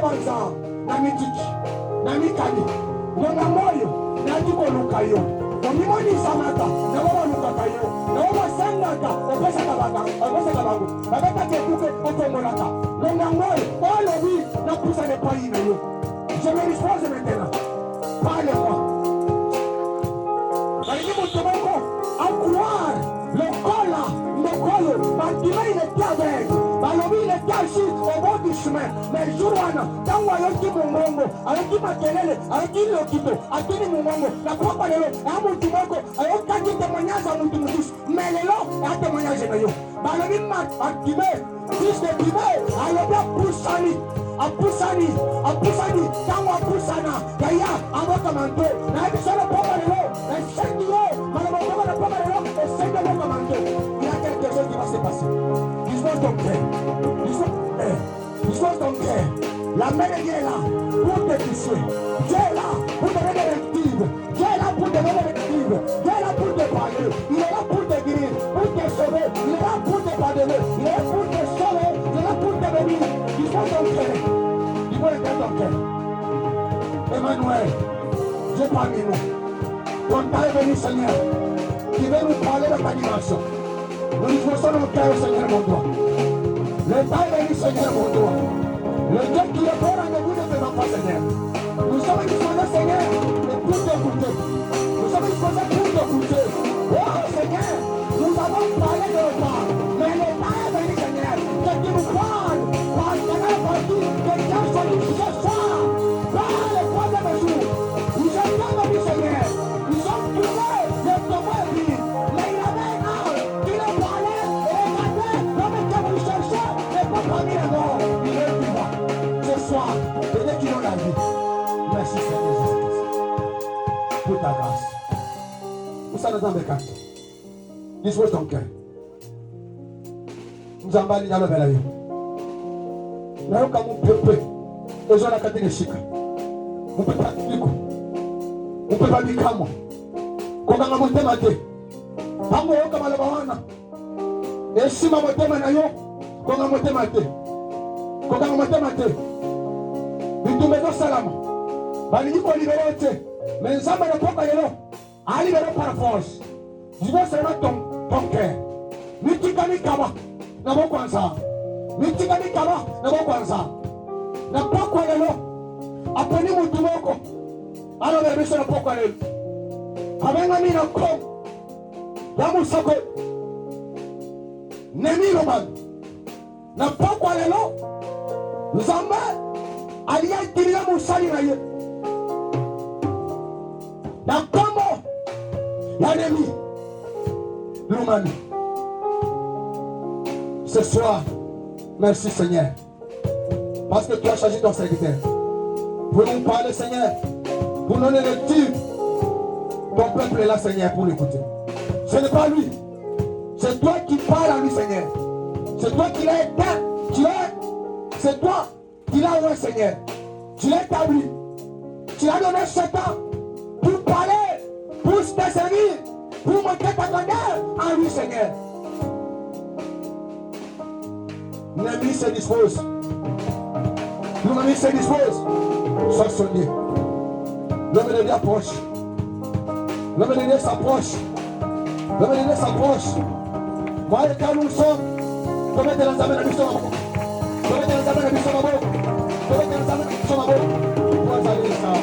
Nabanza, Namitiki, Namikani, Nanamoyo, Natiko Lukayo, Onimoni Samata, Nawa Lukakayo, Nawa Sangaka, Opesakabangu, Babaka Kekuke, Otomolaka, Nanamoyo, all of you, Napusa ne Païno. Je me dispose maintenant. Parlez-moi. À croire le col là, le col, Bartimée il était aveugle, Balobi il était assis au bord du chemin, mais Jouana, tant qu'il y a mon mongo, avec qui Makelele, avec qui Lokito, avec qui mon mongo, la propre de l'eau, et à mon tumoco, avec qui témoignage à mon tumoutis, mais les lots, et à témoignage de l'eau. Balobi Bartimée, fils de Timée, alors bien Poussani. Apusani, tango apusana, yaya, abokamanto, na ebisolo pomalelo, na sendio, malaboko na pomalelo, et sendio bokamanto. Il y a quelque chose qui va se passer. Dispose ton cœur, dispose ton cœur. La main de Dieu est là pour te toucher. Dieu est là pour te donner des directives. Dieu est là pour te donner des directives. Dieu est là pour te parler. Il est là pour te guérir, pour te sauver. Il est là pour te pardonner. Il est là pour te sauver. Il est là pour te bénir. Dispose ton cœur. Emmanuel, Dieu parmi nous. Ton temps est venu, Seigneur, qui veut nous parler de ta dimension. Nous disposons nos cœurs, Seigneur, mon Dieu. Le temps est venu, Seigneur, mon Dieu. Le Dieu qui est bon rendez-vous de tes enfants, Seigneur. Nous sommes disposés, Seigneur, pour t'écouter. Nous sommes disposés pour t'écouter. Oh, Seigneur, nous avons parlé de toi. Mais le temps est venu, Seigneur, que tu nous parles. Parce que la partie que tu as choisi ce soir, par le troisième jour, nous sommes venus, Seigneur. Nous sommes trouvés de tomber vie. Mais il y avait un ange qui nous parlait et regardait l'homme que vous cherchez et pas parmi les morts. Il est vivant. Ce soir, dès qu'ils ont la vie. Merci, Seigneur Jésus-Christ, pour ta grâce. Nous sommes dans le cadre. Dispose ton cœur. Nous en bas, dans le bel nayo kamu pepe ezo na kati neshika mupepa liko mupepa bikamo kokanga motema te bango yoka maloba wana esima motema na yo kokanga motema te bitumba ezosalama balingi kolibere te mais nzambe nakoka lelo alibere par force divo seulement ton cœur mitika mikaba na bokwanza mitika mikaba na bokwanza na pokwa lelo apeni mutu moko alobe biso na pokwa lelo abenga mina kom ya musako nemiro man na pokwa lelo nzambe aliyatirila musali na ye na kombo ya nemi lumani. Ce soir, merci Seigneur, parce que tu as choisi ton serviteur pour nous parler, Seigneur, pour donner le tir. Ton peuple est là, Seigneur, pour l'écouter. Ce n'est pas lui, c'est toi qui parles à lui, Seigneur. C'est toi qui l'as éteint, c'est toi qui l'as ouvert, Seigneur. Tu l'as établi, tu l'as donné 7 ans pour parler, pour te servir, pour montrer ta grandeur en lui, Seigneur. L'ennemi se dispose. L'ennemi se dispose. Sois sonné. L'homme de Dieu approche. L'homme de Dieu s'approche. L'homme de Dieu s'approche. Moi, quand nous sommes, commettez les amènes à l'histoire. Commettez les amènes à l'histoire. Commettez les amènes à l'histoire. Vous allez ça.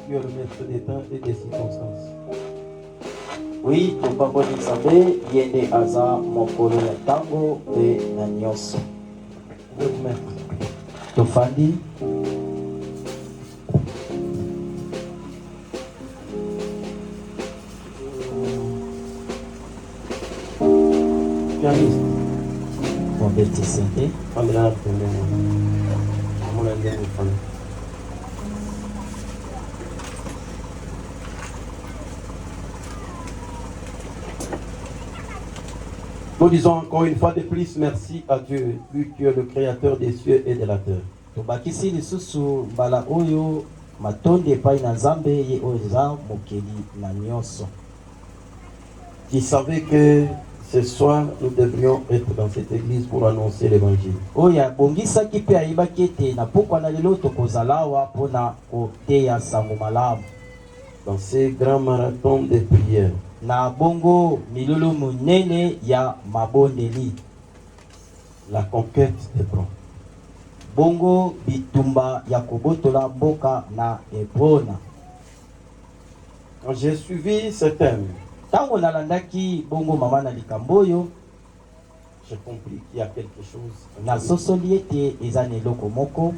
Tu es le maître des temps et des circonstances. Oui, ton papa Nisambe, Yende Aza, Mokolo Tango et Nanyos. Votre maître. Tofandi. Pianiste. Mon bête santé. Pamela Pembe. Mon ami de famille. Nous disons encore une fois de plus merci à Dieu, lui qui est le créateur des cieux et de la terre. Tobakisi lisusu bala oyo Matondi epai na Nzambe ye oyo eza mokeli na nyonso. Qui savait que ce soir nous devrions être dans cette église pour annoncer l'évangile. Oya bongisaki pe ayebaki ete na pokwa na lelo tokozala awa mpona koteya sango malamu. Dans ces grands marathons de prière, Na bongo milulu munene ya mabondeli. la conquête des bronzes. Bongo bitumba ya kobotola mboka na Hebrona. Quand j'ai suivi ce thème, Tango nalandaki bongo mama na likamboyo, j'ai compris qu'il y a quelque chose. na sosoli ete eza na eloko moko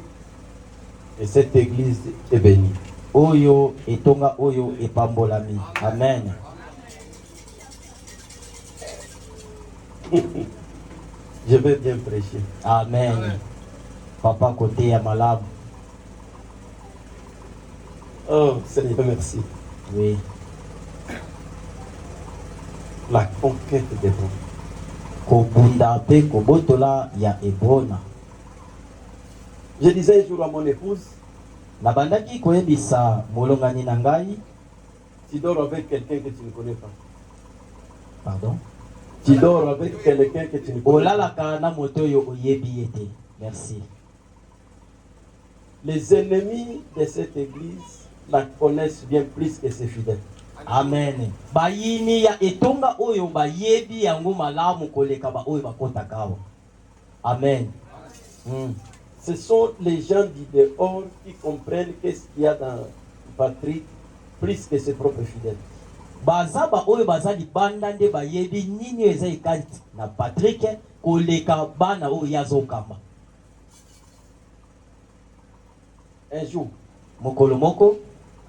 Et cette église est bénie. oyo etonga oyo epambolami. Amen. Je vais bien prêcher. Amen. Papa kote ya malamu. Oh Seigneur, merci. Oui. La conquête des bronzes. Kobunda pe kobotola ya Hebrona. Je disais un jour à mon épouse, Nabandaki koyebisa molongani na ngai. tu dors avec quelqu'un que tu ne connais pas. Pardon. Tu dors avec quelqu'un que tu ne connais pas. Olalaka na moto yo oyebi ete. Merci. Les ennemis de cette église la connaissent bien plus que ses fidèles. Amen. Bayini ya etonga oyo bayebi yango malamu koleka ba oyo bakotaka awa. Amen. Ce sont les gens du dehors qui comprennent qu'est-ce qu'il y a dans Patrick plus que ses propres fidèles. Bazaba oyo bazali banda nde bayebi nini eza ikanti na Patrick koleka bana oyo yazokamba. Un jour, Mokolo moko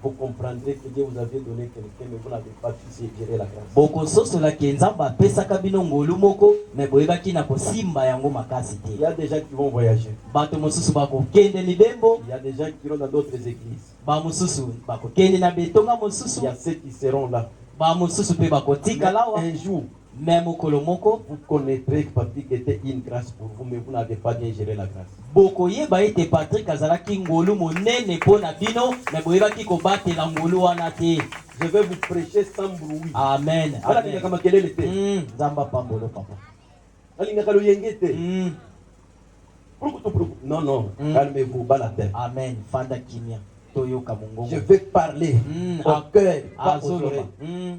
vous comprendrez que Dieu vous avait donné quelqu'un, mais vous n'avez pas pu gérer la grâce. boko sosola ke Nzambe apesaka bino ngolu moko me boyebaki na kosimba yango makasi Il y te. a des gens qui vont voyager. Bato mosusu bakokende libembo, Il y a des gens qui iront dans d'autres églises. ba mosusu bakokende na betonga Il mosusu, y a ceux qui seront là. ba mosusu pe Mais bakotika lawa. un jour, Me mokolo moko vous connaîtrez que Patrick était une grâce pour vous, mais vous n'avez pas bien géré la grâce. bokoyeba ete Patrick azalaki ngolu monene mpo na bino me boyebaki kobatela ngolu wana te. Je vais vous prêcher sans bruit. Amen. Voilà, Amen. il y a comme quel est le thème. Nzamba pambolo papa. Non, non, calmez-vous, bas la tête. Amen. Fanda kimia. Toyoka mungongo. Je vais parler au cœur, pas aux Azoloba. oreilles.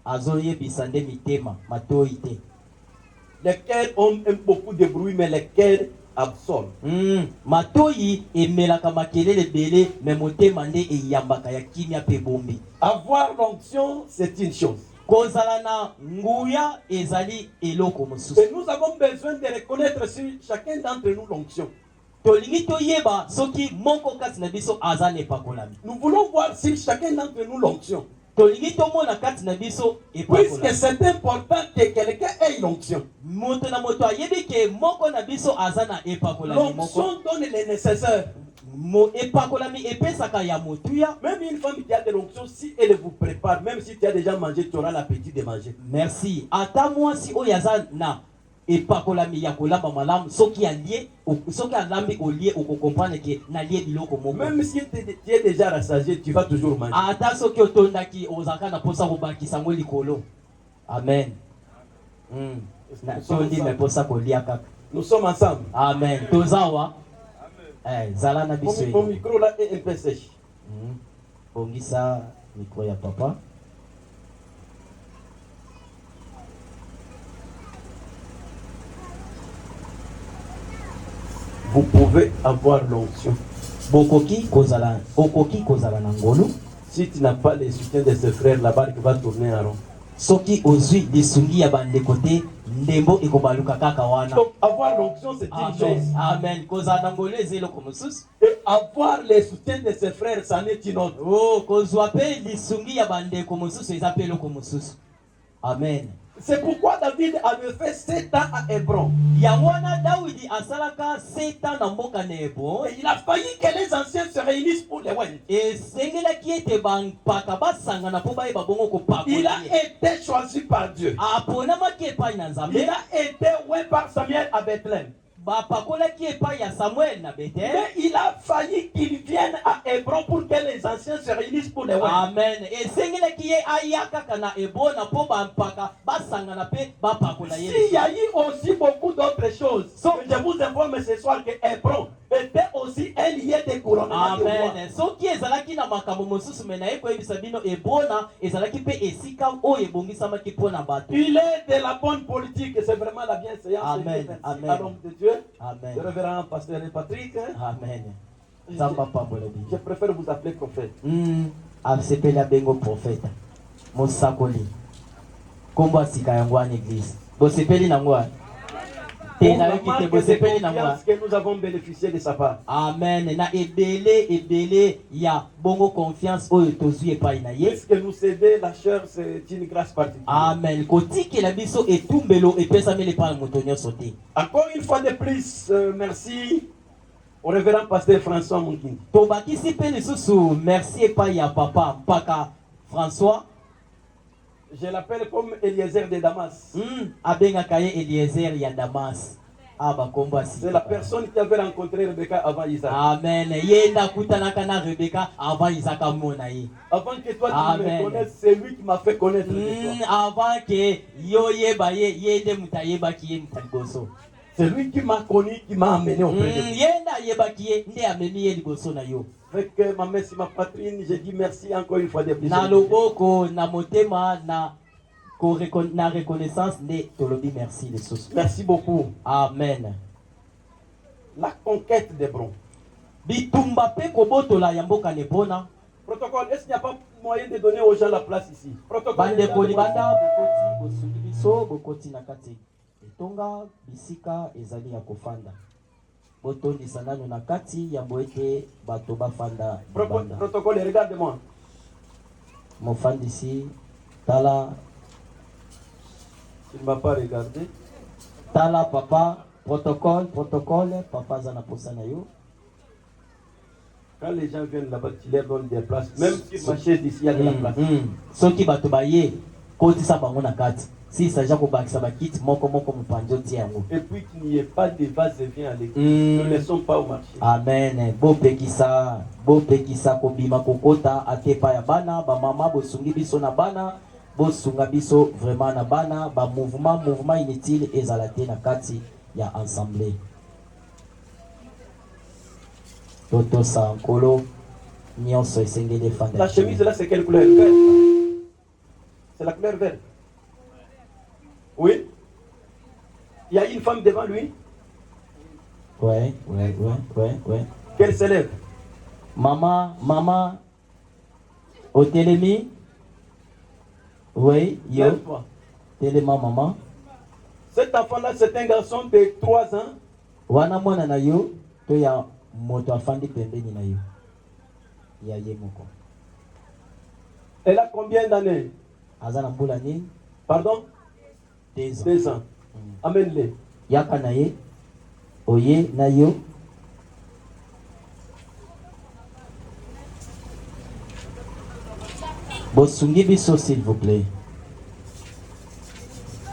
Azoyebisa nde mitema matoi te. Les cœurs ont beaucoup de bruit, mais les cœurs absorbent. Matoi emelaka makelele bele me motema nde eyambaka ya kimia pe bombi. Avoir l'onction, c'est une chose. Kozala na nguya ezali eloko mosusu. Et nous avons besoin de reconnaître sur chacun d'entre nous l'onction. Tolingi toyeba soki moko kasi na biso aza na epakolami. Nous voulons voir si chacun d'entre nous l'onction. Tolingi tomona kati na biso Puisque epakolami. c'est important que quelqu'un ait l'onction. Moto na moto ayebi ke moko na biso aza na epakolami moko. L'onction donne les nécessaires. Mo epakolami epesaka ya motuya. Même une femme qui a de l'onction, si elle vous prépare, même si tu as déjà mangé, tu auras l'appétit de manger. Merci. Ata mwasi oyo aza na epakolami ya kolamba malamu soki alie soki alambi olie okokomprendre ke nalie biloko moko. Même si tu es déjà rassasié, tu vas toujours manger. Ata soki otondaki ozalaka na posa kobakisa ngo likolo. Amen. Na tondi me posa kolia kaka. Nous sommes ensemble. Amen. Tozawa. Zala na biso. Mon micro là est un peu sèche. Bongisa micro ya papa. Vous pouvez avoir l'onction. Bokoki kozala na ngolu. Si tu n'as pas les soutiens de ses frères, la barque va tourner en rond. Soki ozwi lisungi ya bandeko te ndembo ekobaluka kaka wana. Donc avoir l'onction, c'est une chose. Amen. Kozala na ngolu eza eloko mosusu. Et avoir les soutiens de ses frères, c'en est une autre. Oh, kozwa pe lisungi ya bandeko mosusu eza pe eloko mosusu. Amen. C'est pourquoi David avait fait 7 ans à Hébron. Yangwana Daudi asalaka 7 ans na mboka na Hebron. Et il a failli que les anciens se réunissent pour les wine. Esengelaki ete bampaka basangana mpo bayeba bongo kopakola. Il a été choisi par Dieu. aponamaki epai na Nzambe. Il a été oint par Samuel à Bethléem. Mais il a fallu qu'il vienne à Hébron pour que les anciens se réunissent pour les ouais. Amen. S'il y a eu aussi beaucoup d'autres choses, je vous informe ce soir que Hébron était aussi un lieu de couronnement. Amen. Il est de la bonne politique, c'est vraiment la bienséance. Amen. Amen. À l'homme de Dieu, Amen. le révérend pasteur Patrick. Amen. Je préfère vous appeler prophète. Asepela bengo prophète. Mosakoli. Kombo asika yango en église. Bosepeli nangwa. Pour la marque de confiance que nous avons bénéficié de sa part. Amen. Na ebele ya bongo confiance oyo tozui epai na ye. Puisque nous céder la chair, c'est une grâce particulière. Amen. Kotiki la biso etumbelo epesameli pa moto nyonso te. Encore une fois de plus, merci au révérend pasteur François Munkindi. Tobakisi pe lisusu merci epai ya papa mpaka François. Je l'appelle comme Eliezer de Damas. Abengaka ye Eliezer ya Damas. C'est la personne qui avait rencontré Rebecca avant Isaac. Amen. Yenda kutanaka na Rebecca avant Isaac amona ye. Avant que toi tu me connaisses, c'est lui qui m'a fait connaître toi. Avant que yo yeba ye yende mutayeba ki ye mutaliboso. C'est lui qui m'a connu, qui m'a amené auprès de lui. Yenda yeba ki ye nde ameni ye liboso na yo. Avec ma mère, ma patrine, je dis merci encore une fois de plus. Na loboko na motema na reconnaissance ne tolobi merci les sous. Merci beaucoup. Amen. La conquête d'Hébron. Bitumba pe kobotola ya mboka nepona. Protocole, est-ce qu'il n'y a pas moyen de donner aux gens la place ici? Protocole. Bande kolibanda bokoti bosundi biso bokoti na kati. Etonga bisika ezali ya kofanda. Botondisa nano na kati ya boete bato bafanda. Protocole, regarde-moi. Mofandisi tala. Il ne m'a pas regardé. Tala papa, protocole, papa zana posana yo. Quand les gens viennent là-bas, tu leur donnes des places. Même si ma chaise ici, il y a de la place. Soki bato baye, koti sa bango na kati. Si ça jako bakisa bakiti moko mupanjo tiango. Et puis qu'il n'y ait pas de va-et-vient à l'église. Ne laissons pas au marché. Amen. Bo pekisa kobima kokota atepa ya bana, ba mama bosungi biso na bana. Bosunga biso vraiment na bana ba mouvement inutile ezalate na kati ya assemblée. Toto sankolo nyonso esengeli fanda. La chemise là c'est quelle couleur? Vert. C'est la couleur verte. Oui. Il y a une femme devant lui. Ouais. Qu'elle s'élève. Maman au télémi. Oui, yo. Téléma maman. Cet enfant-là, c'est un garçon de 3 ans. Wana mwana na yo, to ya moto afandi pembeni na yo. Ya ye moko. Elle a combien d'années? Azana mbula nini? Pardon? 2 ans. 2 ans. Amène-le. Yaka na ye. Oye na yo. Bosungi biso s'il vous plaît.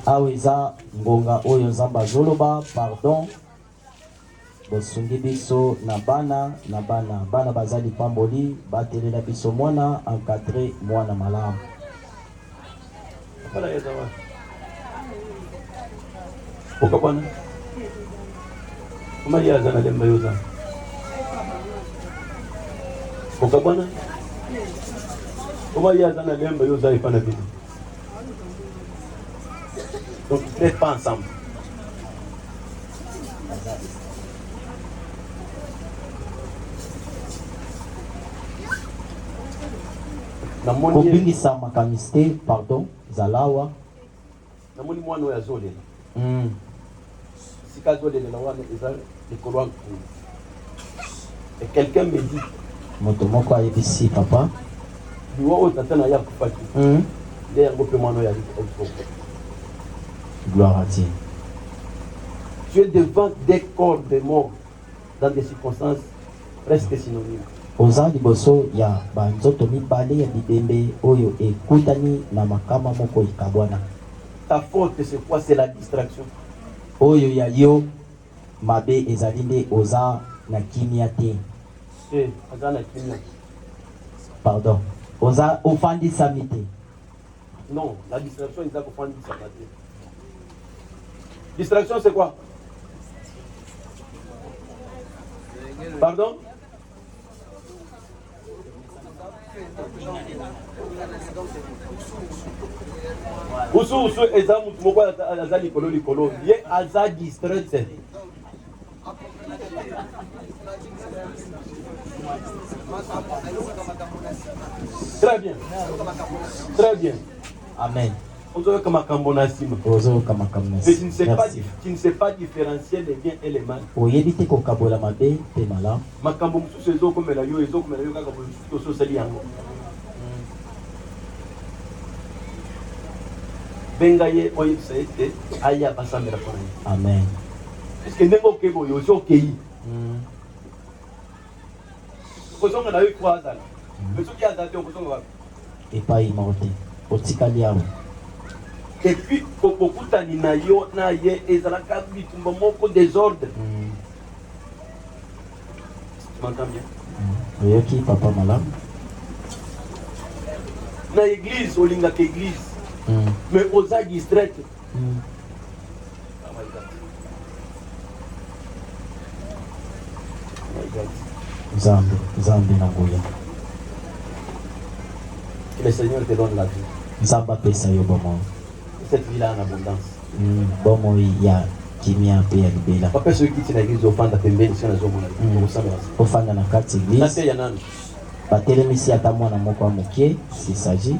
Aweza ngonga oyo nzamba zoloba pardon. Bosungi biso na bana bazali pamboli batelela biso mwana encadré mwana malamu. Voilà ya zawa. Pourquoi bwana? Comment ya zana lemba yoza? Pourquoi bwana? Comment il y a dans la même chose à faire? Donc, vous n'êtes pas ensemble. Kobingisa makamiste, pardon, zalawa. Namoni mwana ya zole. Sika zole na wana eza likolo. Et quelqu'un me dit. Moto moko ayebisi papa. Gloire à Dieu. Tu es devant des corps de morts dans des circonstances presque synonymes. Oza liboso ya banzoto mibale ya bibembe oyo ekutani na makama moko ikabwana. Ta faute c'est quoi? C'est la distraction. Oyo ya yo mabe ezali nde oza na kimia te. Azana kimia. Pardon. Oza ofandisami te. Non, la distraction est pour prendre ça. Distraction, c'est quoi? Pardon? Usu eza mutu moko aza likolo likolo ye aza distrait. Très bien. Très bien. Amen. Mais tu ne sais pas différencier les biens et les mal. Makambo mususu ezokomela yo kaka tososeli yango. Benga ye oyebisa ete aya basambela mpona ye. Amen. Eske ndenge okei boye osi okei kozonga na yo iko azala me soki azala te okozonga wapi epai moko te otikali awa. Et puis kokutani na yo na ye ezalaka bitumba moko désordre. Tu m'entends bien? Oyoki papa malamu. Na église olingaka église mais oza distraite. Zambi na nguya. Que le Seigneur te donne la vie. Zamba pesa yo bomo. Cette vie-là en abondance. Bomo ya kimia pe ya libela. Papa ceux qui tiennent l'église ofanda pembeni sio nazo mona. Ofanda na kati église. Na te ya nani? Batelemisi ata mwana moko wa mokie, s'il s'agit.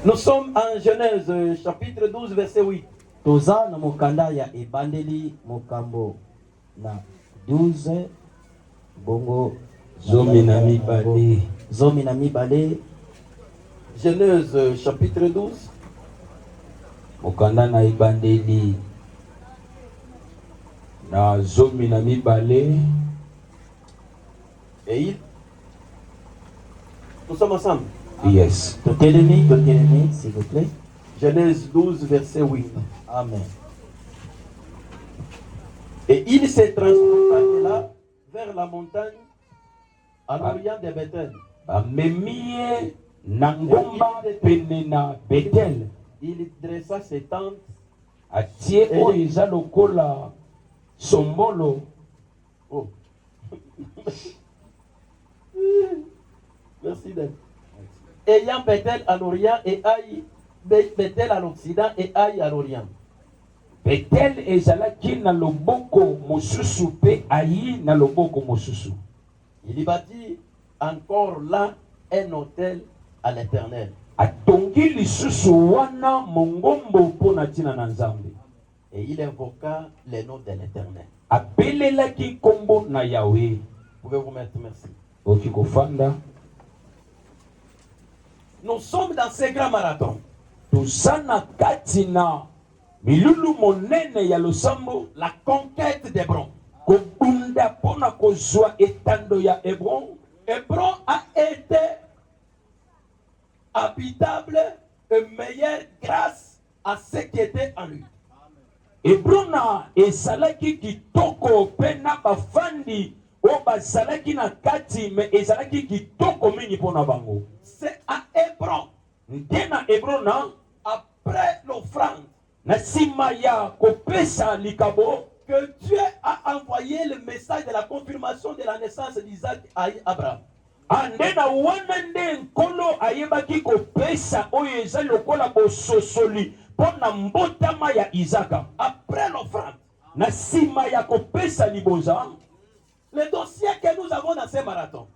Nous sommes en Genèse chapitre 12 verset 8. Toza na mokanda ya ebandeli mokambo na 12 bongo zomi na mibale. Genèse chapitre 12 mokanda na ebandeli na zomi na mibale. Et nous sommes ensemble. Yes. Totelemi, s'il vous plaît. Genèse 12 verset 8. Amen. Et il s'est transporté là vers la montagne en orient de Bethel. Bamemie na ngomba pene na Bethel. Il dressa ses tentes. Atie oyo eza lokola sombolo. Oh. Merci d'être. Ayant Bethel à l'orient et Aïe, Bethel à l'occident et Aïe à l'orient. Bethel ezalaki na loboko mosusu pe Aïe na loboko mosusu. Il y bâtit encore là un autel à l'Éternel. Atongi lisusu wana mongombo pona tina na Nzambe. Et il invoqua les noms de l'Éternel. Apelelaki kombo na Yahweh. Pouvez-vous mettre merci? Okikofanda. Nous sommes dans ce grand marathon. Tuzana katina milulu monene ya losambo, la conquête d'Hébron. Kobunda pona kozwa etando ya Hébron. Hébron a été habitable et meilleur grâce à ce qui était en lui. Hébrona esalaki kitoko pena bafandi o basalaki na kati me esalaki kitoko mingi pona bango. C'est à Hébron, ndena Hébrona après l'offrande na sima ya kopesa likabo que Dieu a envoyé le message de la confirmation de la naissance d'Isaac à Abraham. Andena wana nde nkolo ayebaki kopesa oyo eza lokola bososoli pona mbotama ya Isaka. Après l'offrande, na sima ya kopesa liboza, le dossier que nous avons dans ce marathon,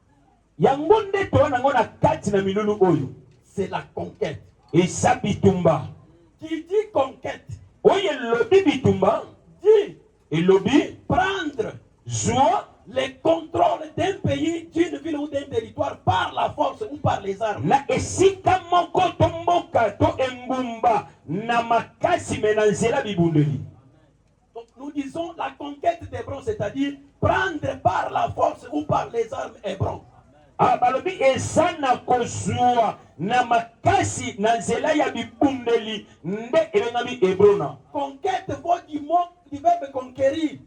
yango nde towana ngo na kati na milulu oyo, c'est la conquête. eza bitumba. Qui dit conquête, oyo elobi bitumba, dit elobi prendre zwa le contrôle d'un pays, d'une ville ou d'un territoire par la force ou par les armes. na esika moko to mboka to engumba na makasi me na nzela bibundeli. Donc nous disons la conquête d'Hébron, c'est-à-dire prendre par la force ou par les armes Hébron. Balobi eza na kozwa na makasi na nzela ya bibundeli nde ebengami Hebrona. Conquête vaut du mot du verbe conquérir.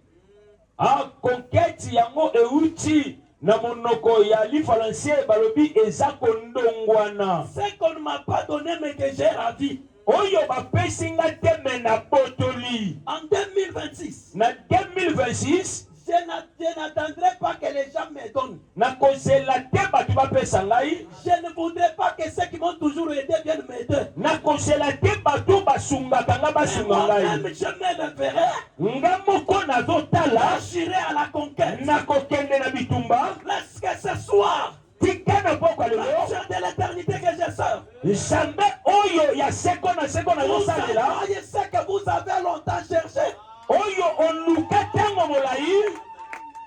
Ah, conquête yango euti na monoko ya lifalancier balobi eza kondongwana. Ce qu'on ne m'a pas donné mais que j'ai ravi. Oyo bapesi nga teme na botoli. En 2026, Na 2026, je n'attendrai pas que les gens me donnent. na kozela te batu bapesa ngai. Je ne voudrais pas que ceux qui m'ont toujours aidé viennent m'aider. Na kozela te batu basungaka nga basunga Moi-même, ngai. je m'élèverai, Nga moko nazotala j'irai à la conquête. na kokende na bitumba. Laisse que ce soir, Tika na pokwa lelo. l'action de l'éternité que je sers, Jamais oyo ya seko na vous nazosalela. envoyez ce que vous avez longtemps cherché. Oyo oluka tango molai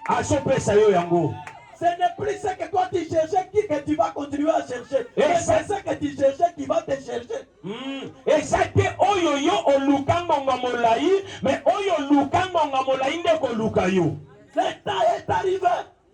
azopesa yo yango. Ce n'est plus ce que toi tu cherchais que tu vas continuer à chercher. Mais c'est ce que tu cherchais qui va te chercher. Eza te oyo yo oluka ngonga molai, mais oyo oluka ngonga molai nde koluka yo. Le temps est arrivé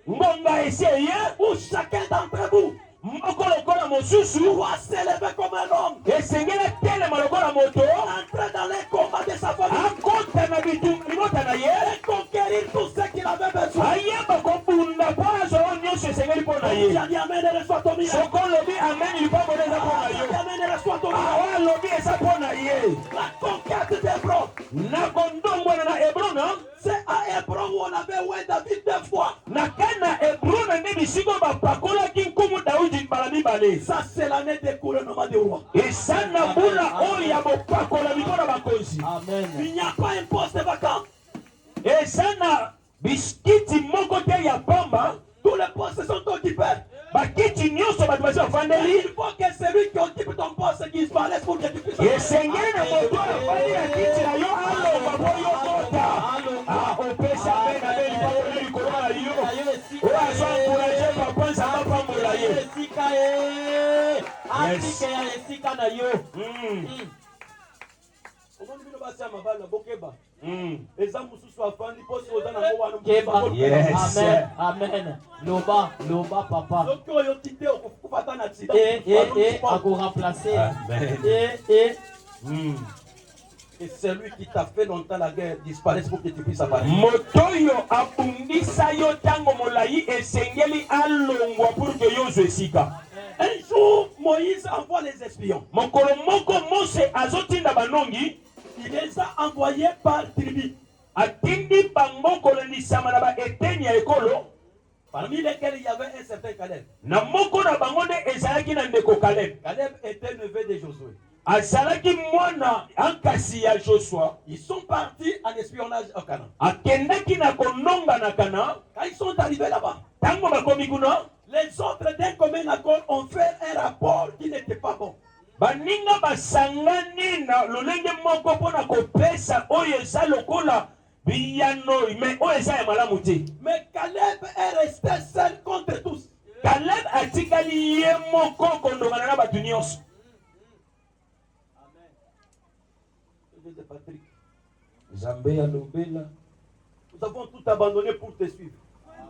Ngonga eseye où chacun d'entre vous moko lokola mosusu doit s'élever comme un homme, esengeli telema lokola moto entrer dans les combats de sa famille akota na libota na ye et conquérir tout ce qu'il avait besoin. ayeba kobunda mpo azwa nyonso esengeli mpo na ye. Tu as dit Amen et reçois ton miracle. Soko lobi amen lipango eza mpo na Tu as dit yo. Amen et reçois ton miracle. Awa lobi eza mpo na ye. La conquête d'Hébron, Na kondongwana na Hebrona, c'est à Hébron où on avait oué David 2 fois. na kana Hebrona nde bisiko bapakolaki nkumu Daudi mbala mibale. Ça, c'est l'année des couronnements des rois. Eza na mbula oyo ya bopakolami mpo na bakonzi. Amen. Il n'y a pas un poste vacant. Eza na biskiti moko te ya pamba, Tous les postes sont occupés. bakiti nyonso bato basi Et bafandeli. il faut que celui qui occupe ton poste disparaisse pour que tu puisses. Esengeli na moto afandi na kiti na yo aloba mpo yo kota. Ah, opesa mpe na be lipango na likolo na yo. Oyo azwa encourage papa nzamba pambola ye. Esika ye. Atike ya esika na yo. Omoni bino basi ya mabala bokeba. Mm. Eza mususu afandi posi oza na ngo wana Keba. Yes. Amen. Amen. Loba, loba papa. soki oyo tite okokufa ata na accident. Ako remplacer. Amen. Mm. Et celui qui t'a fait longtemps la guerre disparaisse pour que tu puisses apparaître. Moto oyo abundisa yo ntango molai esengeli alongwa pour que yo ozwa esika. Un jour, Moïse envoie les espions. Mokolo moko Mose azotinda banongi, Il les a envoyés par tribu, atindi bango kolendisama na baeteni ya ekolo. parmi lesquels il y avait un certain Caleb. Na moko na bango nde ezalaki na ndeko Caleb. Caleb était neveu de Josué. Azalaki mwana ankasi ya Joshua. Ils sont partis en espionnage au Canaan. Akendaki na kononga na Kana. Quand ils sont arrivés là-bas, Tango bakomi kuna, les autres d'un commun accord ont fait un rapport qui n'était pas bon. baninga basangani na lolenge moko mpona kopesa oyo eza lokola biyano me oyo eza ya malamu te. Mais Caleb est resté seul contre tous. Caleb atikali ye moko kondongana na bato nyonso. Patrick, Nzambe ya lobela nous avons tout abandonné pour te suivre.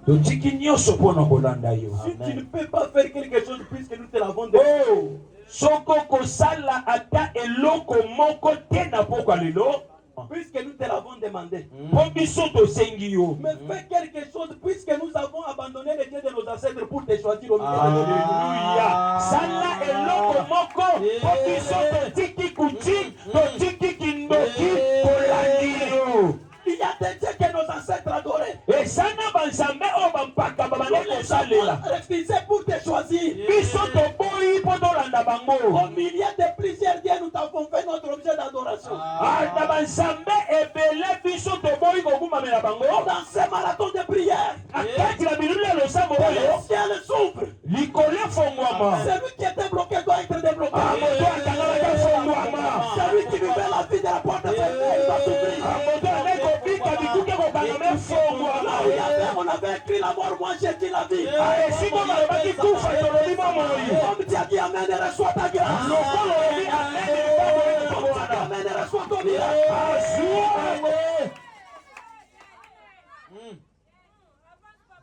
totiki nyonso mpona kolanda yo. Si tu ne peux pas faire quelque chose puisque nous te l'avons demandé, Oh, soko kosala ata eloko moko te na pokwa lelo puisque nous te l'avons demandé, mpo biso tosengi yo. mais fais quelque chose puisque nous avons abandonné les dieux de nos ancêtres pour te choisir au milieu de nos dieux. Alléluia. Sala eloko moko mpo biso totiki kuti totiki kindoki kolandi yo. Il y a des dieux que nos ancêtres adoraient. Esana banzambe oyo bampaka babandi Nous les kosalela. avons refusés pour te choisir. Biso toboyi mpo tolanda Au bango. milieu de plusieurs dieux, nous t'avons fait notre objet d'adoration. Na banzambe ebele biso toboyi kokumamela bango. Dans ce marathon de prière, Akati na bilulu ya losambo que oyo le ciel s'ouvre. likolo efongwama. Celui qui était bloqué doit être débloqué. Moto akangalaka efongwama. Celui qui vivait la vie de la porte fermée, il va s'ouvrir. Moto anai kobika bikuke kokangama efongwama. On avait écrit la mort, moi j'ai dit la vie. Esiko balobaki kufa tolobi bomoi. Comme tu as dit Amen et reçois ta grâce. Lokolo olobi amen lipango Comme tu as dit wana. Amen et reçois ton miracle. Azwa.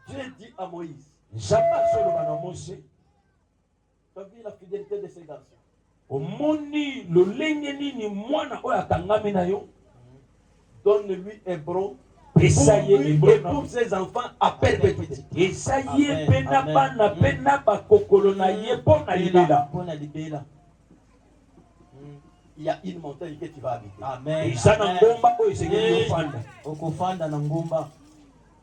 Dieu dit à Moïse, Nzambe azoloba na Mose, tu as vu la fidélité de ces garçons. omoni lolenge nini mwana oyo akangami na yo. donne-lui Hébron Pesa ye pour lui et Hébron. pour ses enfants à perpétuité. Eza ye Amen, mpe na amen. bana mpe na bakokolo na ye mpo na libela. Mpo na libela. Il y a une montagne que tu vas habiter. Amen. Eza na Amen. ngomba oyo esengeli ofanda. Okofanda na ngomba.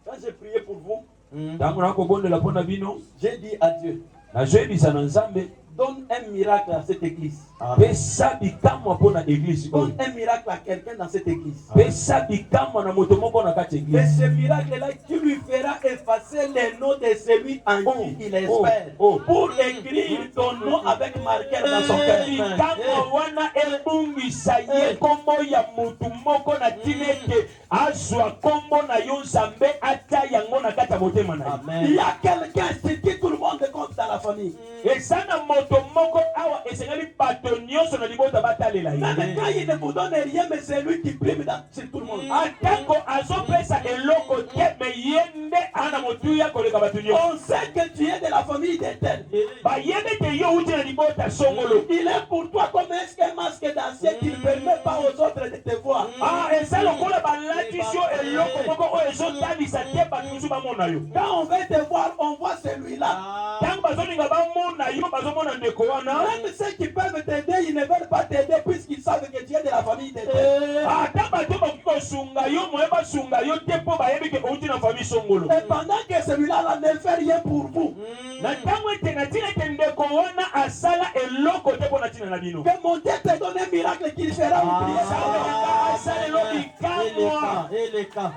Quand j'ai prié pour vous, Ntango nakobondela mpo na bino, j'ai dit à Dieu, nazoyebisa na Nzambe, donne un miracle à cette église. pesa bikamwa mpo na eglise oyo. Donne un miracle à quelqu'un dans cette église. Pesa bikamwa na moto moko na kati ya Et eglise. ce miracle-là, tu lui feras effacer les noms de celui en qui il espère. Pour écrire ton nom avec marqueur dans son cœur. Bikamwa wana ebungisa ye kombo ya motu moko na tina ete azwa kombo na yo Nzambe ata yango na kati ya motema na ye. Amen. Il y a quelqu'un sur qui tout le monde compte dans la famille. Eza na moto moko awa esengeli bato nyonso na libota batalela ye. Même quand il ne vous donne rien, mais c'est lui qui prime sur tout le monde. Atako azopesa eloko te me ye nde ana motuya koleka bato nyonso. On sait que tu es de la famille d'Étel. Bayebi te yo uti na libota songolo. Il est pour toi comme un masque d'acier qui ne permet pas aux autres de te voir. Eza lokola balakisi yo eloko moko oyo ezotalisa te bato mosusu bamona yo. Quand on veut te voir, on voit celui-là. Ntango bazolinga bamona yo bazomona ndeko wana. Même ceux qui peuvent t'aider, ils ne veulent pas t'aider puisqu'ils savent que tu es de la famille d'Étel. Ata bato bakoki kosunga yo moye basunga yo te mpo bayebi ke outi na famille songolo. Et pendant que celui-là là, ne fait rien pour vous, Na ntango ete na tina ete ndeko wana asala eloko te mpo na tina na bino. que mon Dieu te donne un miracle qu'il fera oublier ça. Asalelo bikamwa. Eleka.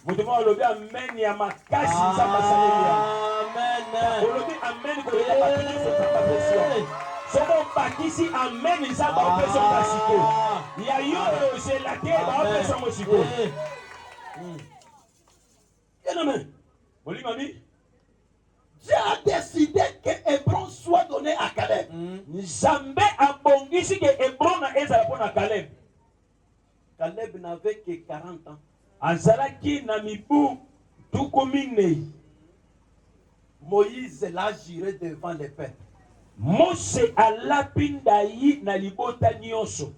Moto moko alobi amen ya makasi nzambe asaleli ya. Amen. Olobi amen koleka bato nyonso nzambe apesi. Soko bakisi amen nzambe apesi na siko. Ya yo oyo ozela te baopesa ngo siko. Bien-aimé, Molima mi? Dieu a décidé que Hébron soit donné à Caleb. Nzambe abongisi ke Hébron ezala mpo na Caleb. Caleb n'avait que 40 ans. Azalaki na mibu tuku minei. Moïse l'a juré devant les peuples. Mose alapi ndayi na libota nyonso.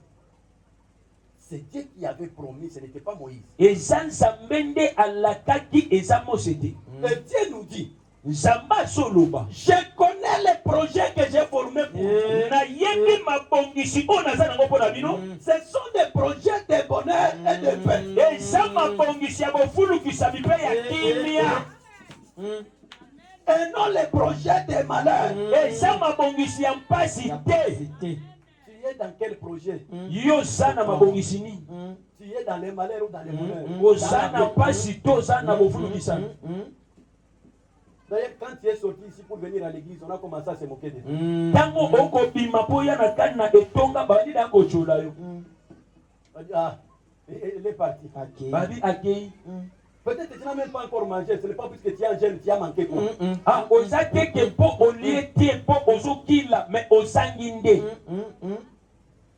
C'est Dieu qui avait promis, ce n'était pas Moïse. Eza Nzambe nde alakaki eza Mose te. Et Dieu nous dit, Nzambe azoloba. je connais les projets que j'ai formés pour vous. Nayebi mabongisi oyo naza nango mpo na bino. Ce sont des projets de bonheur et de paix. Eza mabongisi ya bofulukisa bipe ya kimia. Et non les projets de malheur. Eza mabongisi ya mpasi te. Tu es dans quel projet? Yo oza na mabongisi nini? Tu es dans les malheurs ou dans les bonheurs? Oza na mpasi to oza na bofulukisa. D'ailleurs, quand tu es sorti ici pour venir à l'église, on a commencé à se moquer de toi. Ntango okobima mpo ya na kani na etonga babandi na kochola yo. On a dit, ah, il est parti. Babi akei. Peut-être que tu n'as même pas encore mangé. Ce n'est pas puisque tu es jeune, tu as manqué quoi. Oza teke mpo olie te mpo ozokila me ozangi nde.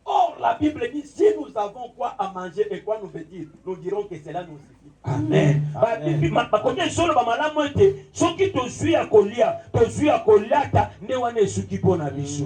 Or, la Bible dit, si nous avons quoi à manger et quoi nous vêtir, nous dirons que cela nous suffit. Amen. Bakomi ezoloba malamu ete soki tozwi ya kolia tozwi ya koliata nde wana esuki mpo na biso.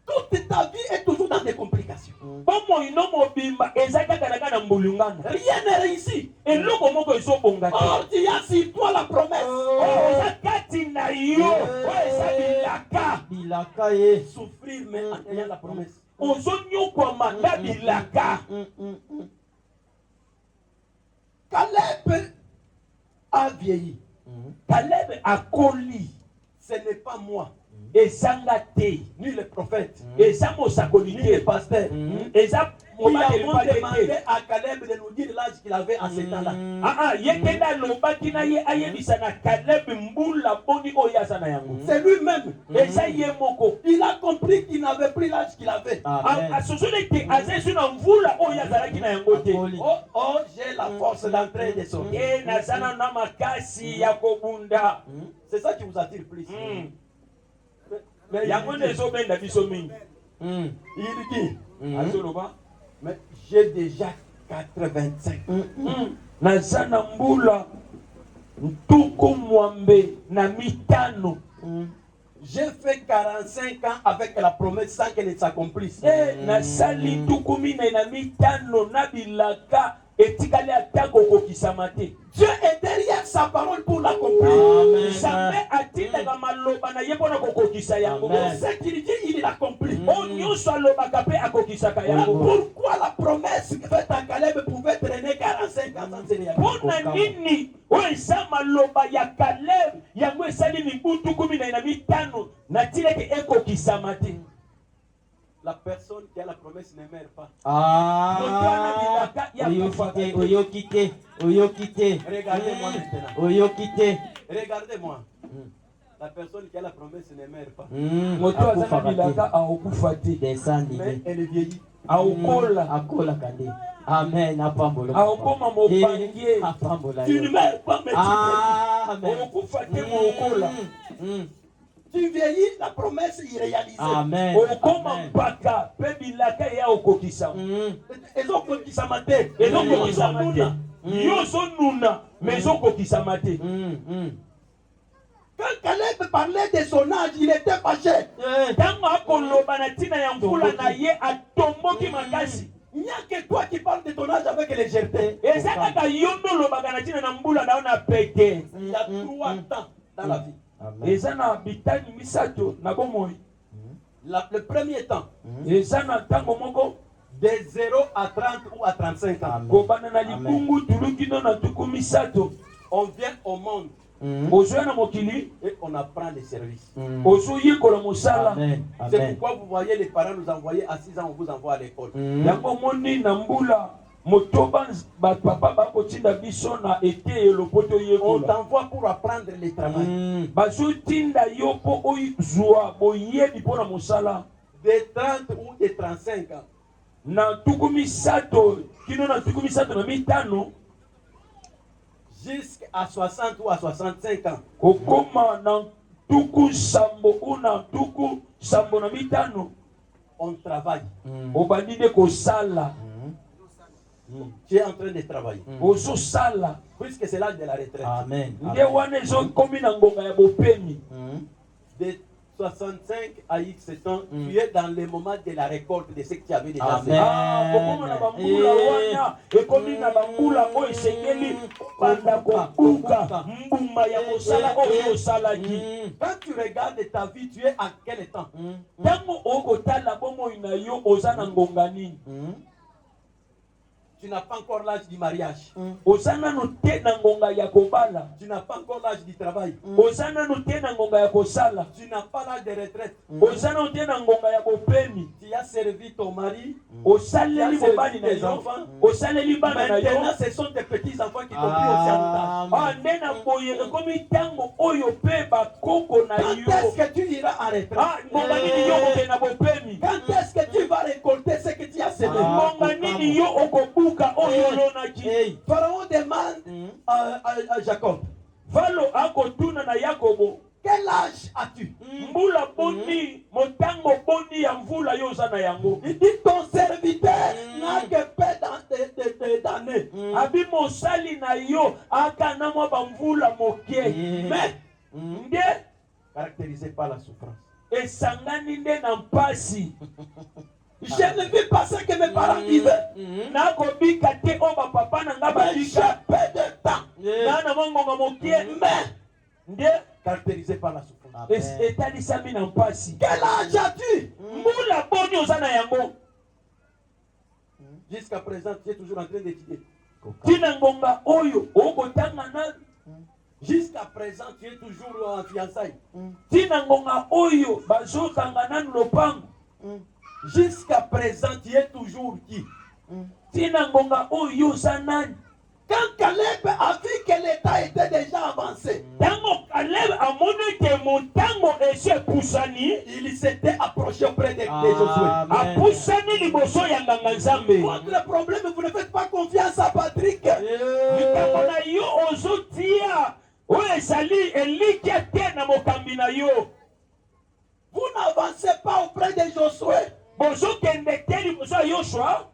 Toute ta vie est toujours dans des complications. Bomo ino mobimba eza kaka na kana mbulungana. Rien n'est réussi. Eloko moko ezobonga te. Or, tu as sur toi la promesse. Oza kati na yo oyo eza bilaka. Bilaka ye. Souffrir, mais en ayant la promesse. Ozonyokwama na bilaka. Caleb a vieilli. Caleb akoli. Ce n'est pas moi, Ezanga te. ni le prophète, Eza mosakoli ni le te. pasteur, Eza qui avons mobali demandé te. à Caleb de nous dire l'âge qu'il avait à ce temps-là. Ye nde alobaki na ye ayebisa na Caleb mbula boni oyo aza na yango. C'est lui-même. Eza ye moko. Il a compris qu'il n'avait plus l'âge qu'il avait. Asosoli ete aza esu na mvula oyo azalaki na yango te. Oh, j'ai la force d'entrer et de sortir. Ye naza na makasi ya kobunda. C'est ça qui vous attire plus. Mais Yango nde ezobenda biso mingi. il dit, Azoloba. mais j'ai déjà 85. Naza na mbula ntuku mwambe na mitano. J'ai fait 45 ans avec la promesse sans qu'elle ne s'accomplisse. nasali tukumi na mitano na bilaka etikali atako kokisama te. Dieu est derrière sa parole pour l'accomplir. Jamais atindaka maloba na ye mpona kokokisa yango. Ce qu'il dit, il l'accomplit. Oyo nyonso alobaka mpe akokisaka yango. Pourquoi la promesse faite à Caleb pouvait traîner 45 ans sans se réaliser? Mpona nini oyo eza maloba ya Caleb yango esali mibu tukumi na mitano na tileke ekokisama te? La personne qui a la promesse ne meurt pas. Oyokite. Regardez-moi maintenant. Oyokite. Regardez-moi. La personne qui a la promesse ne meurt pas. Moto aza na bilaka aokufa te. Mais elle vieillit. Aokola kande. Amen. Apambolo. Aokoma mobangie. Apambola. Tu ne meurs pas, mais tu Amen. Okokufa te mookola. Tu vieillis, la promesse est réalisée. Amen. Okoma mpaka mpe bilaka ya okokisa. Ezokokisama te. Ezokokisama te. Yo ozonuna mais ezokokisama te. Quand Caleb parlait de son âge, il était fâché. Ntango akoloba na ntina ya mvula na ye atomboki makasi. Il n'y a que toi qui parles de ton âge avec légèreté. Eza kaka yo nde olobaka na ntina na mbula na yo na peke. Il y a 3 temps dans la vie. Eza na bitani misato na bomoi. Le premier temps, eza na ntango moko de 0 à 30 ou à 35 ans. kobana na libungu tuluki no na tuku misato. On vient au monde ozoya na mokili et on apprend les services. ozoyekola mosala. C'est pourquoi vous voyez les parents nous envoyer à 6 ans, on vous envoie à l'école. yango moni na mbula motoba papa bakotinda biso na ete lopoto On yekola. t'envoie pour apprendre le travail. bazotinda yo mpo oyizwa boyebi mpo na mosala. De 30 ou de 35 ans. na tuku misato kino na tuku misato na mitano Jusqu'à 60 ou à 65 ans. kokoma na tuku sambo una tuku sambo na mitano On travaille. obandi nde kosala. Tu es en train de travailler. ozosala Puisque c'est l'âge de la retraite. Amen. nde wana ezokomi na ngonga ya bopemi. De 65 à X ans, tu es dans le moment de la récolte de ce que tu avais déjà fait. kokoma na bambula wana ekomi na bambula oyo esengeli banda kobuka mbuma ya mosala oyo osalaki. Quand tu regardes ta vie, tu es en quel temps? ntango okotala bomoi na yo oza na ngonga nini? Tu n'as pas encore l'âge du mariage. oza nano te na ngonga ya kobala. Tu n'as pas encore l'âge du travail. oza nano te na ngonga ya kosala. Tu n'as pas l'âge de retraite. oza nano te na ngonga ya bopemi. Tu as servi ton mari. osaleli mobali na yo. osaleli bana na yo. Maintenant, ce sont tes petits-enfants qui t'ont pris au service. nde na boye ekomi ntango oyo mpe bakoko na Quand est-ce yo. que tu iras en retraite? ngonga nini yo okende na bopemi? Quand est-ce que tu vas récolter ce que tu as semé? ngonga nini yo okobuka oyo olonaki? Pharaon demande à Jacob, falo akotuna na yakobo, quel âge as-tu? mbula boni motango boni ya mvula yo oza na yango. Il dit, ton serviteur n'a que peu d'années. abi mosali na yo akana mwa bamvula moke. Mais nde caractérisé par la souffrance. esangani nde na mpasi. Je ne vis pas ce que mes parents vivaient. nakobika te oyo bapapa na nga Mais j'ai babika. peu de temps. nga na mwa ngonga moke. Mais nde caractérisé par la souffrance. etalisami na mpasi. Quel âge as-tu? mbula boni oza na yango. Jusqu'à présent, tu es toujours en train d'étudier. tina ngonga oyo okotanga na. Jusqu'à présent, tu es toujours en fiançailles. tina ngonga oyo bazokanga nanu lopango. Jusqu'à présent, tu es toujours qui? tina ngonga oyo oza nani? Quand Caleb a vu que l'état était déjà avancé, ntango Caleb amoni ke motango esi epusani, il s'était approché auprès de Josué. apusani liboso ya nganga nzambe. Votre problème, vous ne faites pas confiance à Patrick. likambo na yo ozotia oyo ezali elikya te na mokambi na yo. Vous n'avancez pas auprès de Josué. bozokende te liboso ya Yoshua.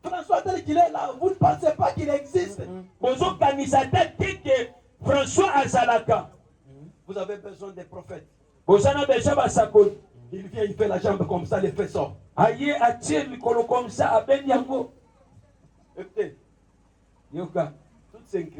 François tel qu'il est là, vous ne pensez pas qu'il existe. bozokanisa te te ke François azalaka. Vous avez besoin des prophètes. Ozana besoin basakoli. Il vient, il fait la jambe comme ça, les fesses sortent. Aye atie mikolo comme ça aben yango. Écoutez, Yoka. tous ces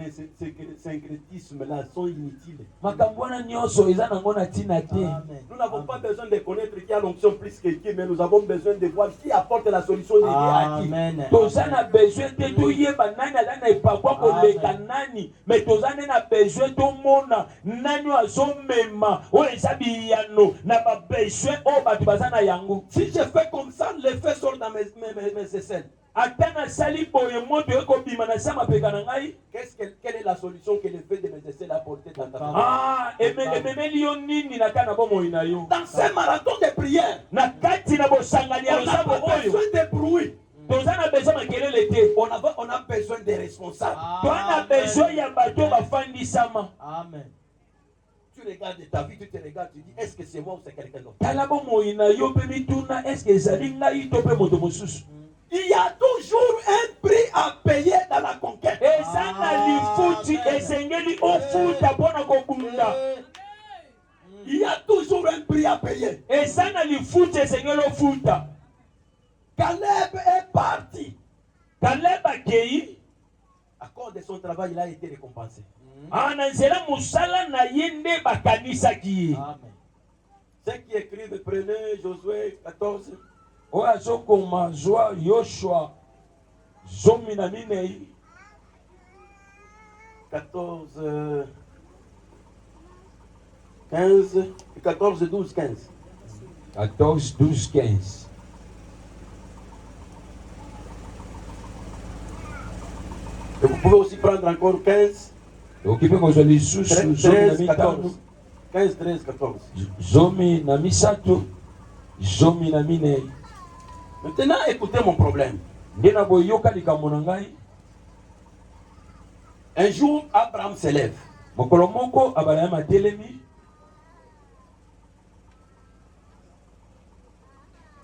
syncrétismes-là sont inutiles. Makambwana nyonso eza nango na tina te. Nous n'avons pas besoin de connaître qui a l'onction plus que qui, mais nous avons besoin de voir qui apporte la solution liée à qui. Tozana besoin de toyeba nani alana epakwa koleka nani, mais tozana na besoin tomona nani azomema o eza biyano na ba besoin o batu bazana yango. Si je fais comme ça, les faits sortent dans mes aisselles. Atana sali boye moto ekobima na sama peka na ngai. Quelle est la solution que les faits de mes aisselles apportent dans ta vie? Ah, ememeli yo nini na kana bomoi na yo. Dans ce marathon de prière, Na kati na bosangani ya on n'a losambo pas oyo. besoin de bruit. Tozana besoin makelele te. On a besoin des responsables. Twana besoin ya bato bafandisama. Amen. Tu regardes ta vie, tu te regardes, tu dis, est-ce que c'est moi ou c'est quelqu'un d'autre? Tala bomoi na yo pe mituna, est-ce que ezali ngai to pe moto mosusu? Il y a toujours un prix à payer dans la conquête. Eza na lifuti esengeli ofuta mpona kobunda. Il y a toujours un prix à payer. Eza na lifuti esengeli ofuta. Caleb est parti. Caleb akei. À cause de son travail, il a été récompensé. Na nzela mosala na ye nde bakanisaki ye. Ceux qui écrivent, prenez Josué 14. Oyo azokoma zwa Yoshua 14. 15, 14, 12, 15. 14, 12, 15. Et vous pouvez aussi prendre encore 15, Okipe kozwa lisusu 13, 14. 15, 13, 14. zomi na misato zomi na minei. Maintenant, écoutez mon problème. Nde na boyoka likambo na ngai. Un jour, Abraham s'élève. Mokolo moko Abraham atelemi.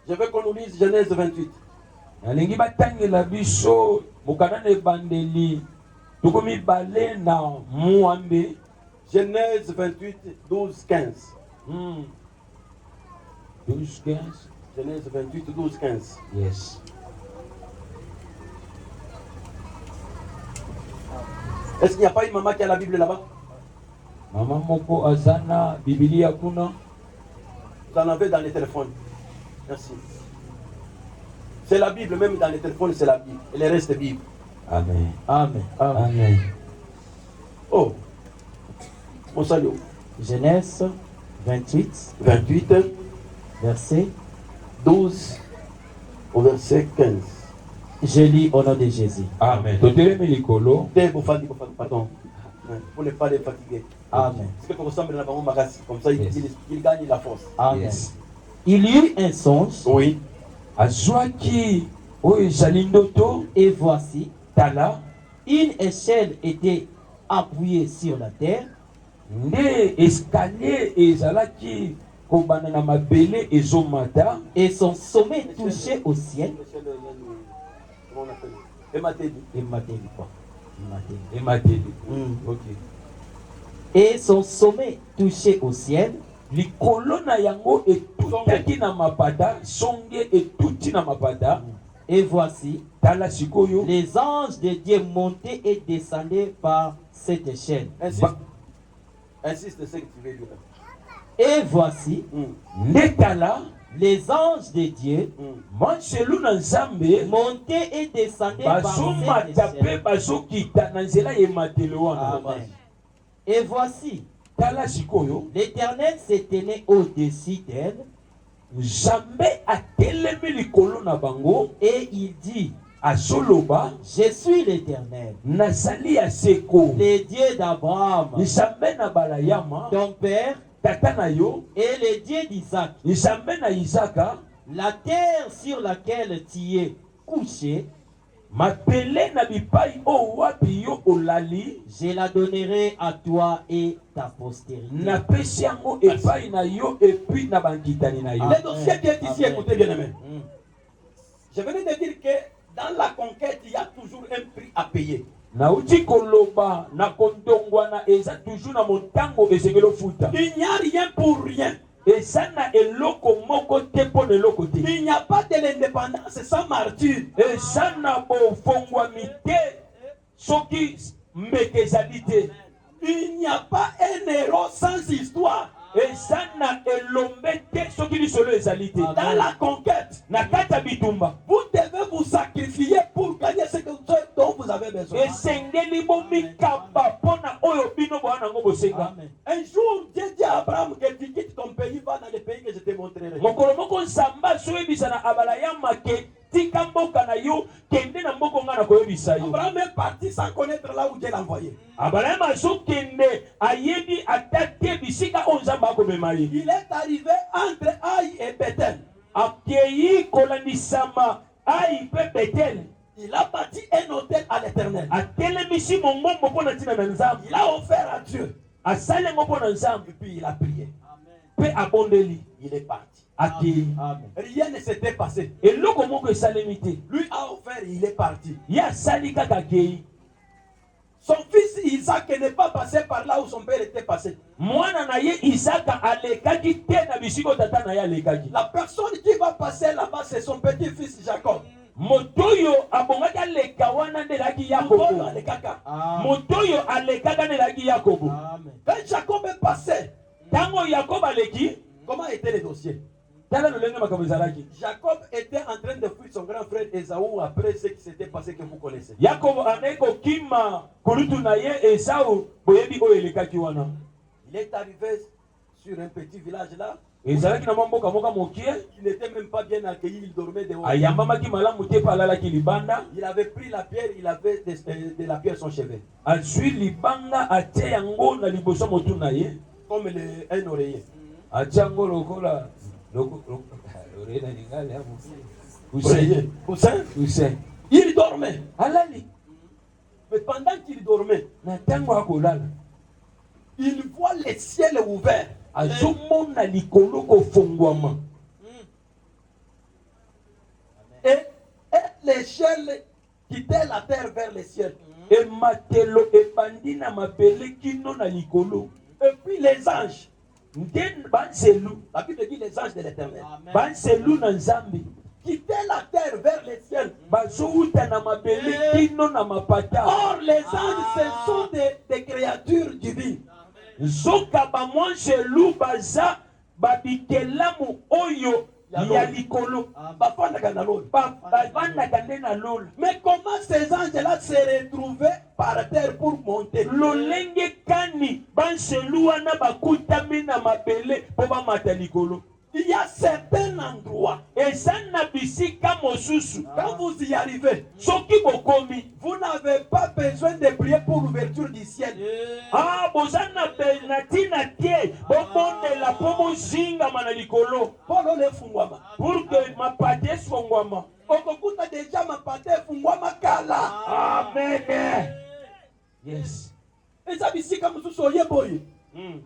Je veux qu'on nous lise Genèse 28. Nalingi batangela biso mokana na ebandeli tukomi bale na muambe. Genèse 28, 12, 15. 12, 15. Genèse 28, 12, 15. Yes. Est-ce qu'il n'y a pas une maman qui a la Bible là-bas? Mama moko azana Biblia kuna. Vous en avez dans les téléphones. Merci. C'est la Bible, même dans les téléphones, c'est la Bible. Et le reste est Bible. Amen. Amen. Amen. Oh. Mon salut. Genèse 28, 28, verset. 12 au verset 15. Je lis au nom de Jésus. Amen. Totelemi likolo. Pardon. Pour ne pas les fatiguer. Amen. Parce que pour ressembler à la magassi, comme ça, il gagne la force. Amen. Yes. Il y eut un songe, Oui. Azwaki oyo ezali ndoto. et voici, Tala une échelle était appuyée sur la terre, nde escalier ezalaki kobanda na mabele ezomata. et son sommet touchait au ciel. Comment on appelle? Hématène. Et Mathélie, quoi. Mathélie. Emateli. Ok. Et son sommet touchait au ciel, Likolo na yango etutaki na mapata, songe etuti na mapata. et voici, Tala sikoyo les anges de Dieu montaient et descendaient par cette échelle. Insiste, c'est ce que tu veux dire. Et voici, nde tala les anges de Dieu manchelu na Nzambe montaient et descendaient par cette bazomata pe échelle. bazokita na nzela ya ematelo wana. Amen. Et voici, Tala sikoyo l'Éternel se tenait au-dessus d'elle, Nzambe atelemi likolo na bango et il dit, azoloba je suis l'Éternel, nazali ya seko le Dieu d'Abraham, Nzambe na balayama ton père, tata na yo, et le Dieu d'Isaac. Nzambe na Isaka. La terre sur laquelle tu es couché, Mapele na bipai o wapi yo olali je la donnerai à toi et ta postérité. na pesi yango epai na yo epi na bankitani na yo. Le dossier qui est ici, Amen. écoutez bien aimé. Je venais de dire que dans la conquête, il y a toujours un prix à payer. Nauti koloba na kondongwana eza toujours na motango esengelo futa. Il n'y a rien pour rien. ezana eloko moko te pona eloko te. Il n'y a pas de l'indépendance sans martyr. Ezana bofongwami te soki mbeke ezali te. Il n'y a pas un héros sans histoire. Ezana elombe te soki lisolo ezali te. Dans la conquête, Na kati ya bitumba vous devez vous sacrifier pour gagner ce dont vous avez besoin. esengeli bomikamba mpona oyo bino boya nango bosenga. Un jour, Dieu dit à Abraham que tu quittes ton pays, va dans le pays que je te montrerai. mokolo moko nzambe soyebisa na abalayama ke tika mboka na yo kende na mboka nga na koyebisa yo. Abraham est parti sans connaître là où Dieu l'a envoyé. abalayama azokende ayebi ata te bisika oyo nzambe akomema ye. Il est arrivé entre Aï et Bethel. akei kolandisama Ai mpe Betel. Il a bâti un hôtel à l'Éternel. atelemisi mongombo mpo na ntina na nzambe. Il a offert à Dieu. asali yango mpo na nzambe Et puis il a prié. mpe abondeli Il est parti. akei. Rien ne s'était passé. eloko moko esalemi te. Lui a offert et il est parti. ye asali kaka akei. Son fils Isaac n'est pas passé par là où son père était passé. mwana na ye isaka alekaki te na bisika oyo tata na ye alekaki. La personne qui va passer là-bas, c'est son petit-fils Jacob. moto oyo abongaki aleka wana nde elaki yakobo. moto oyo alekaka nde elaki yakobo. Quand Jacob est passé, ntango yakobo aleki, comment était le dossier? tala lolenge makambo ezalaki. Jacob était en train de fuir son grand frère Esaü après ce qui s'était passé que vous connaissez. yakobo andaki kokima kulutu na ye esau boyebi oyo elekaki wana. Il est arrivé sur un petit village là. ezalaki na mwa mboka moka mokie. Il n'était même pas bien accueilli, il dormait dehors. ayambamaki malamu te mpe alalaki libanda. Il avait pris la pierre, il avait de la pierre son chevet. azwi libanga atie yango na liboso motu na ye. Comme un oreiller. atie yango lokola oreille na lingala ya Oreiller. Poussin. Poussin. Il dormait. alali Mais pendant qu'il dormait, na ntango akolala il voit le ciel ouvert. azomona likolo kofungwama. Et l'échelle quittait la terre vers le ciel. ematelo ebandi na mabele kino na likolo. Et puis les anges. nde banzelu La Bible dit les anges de l'Éternel. banzelu na nzambe Quittaient la terre vers le ciel. bazowuta na mabele kino na mapata. Or, les anges, ce sont des créatures divines. nzoka bamwanzelu baza babikelamu oyo ya likolo. Bafandaka na lola. bavandaka nde na lola. Mais comment ces anges-là se retrouvaient par terre pour monter? lolenge kani banzelu wana bakutami na mabele mpo bamata likolo. Il y a certains endroits, eza na bisika mosusu quand vous y arrivez, soki bokomi vous n'avez pas besoin de prier pour l'ouverture du ciel. boza na ntina te bobondela mpo bozingama na likolo Polo le fungwama. pour que mapate esongwama. Okokuta deja mapate fungwama kala. amen. yes. Eza bisika mususu oyeboye.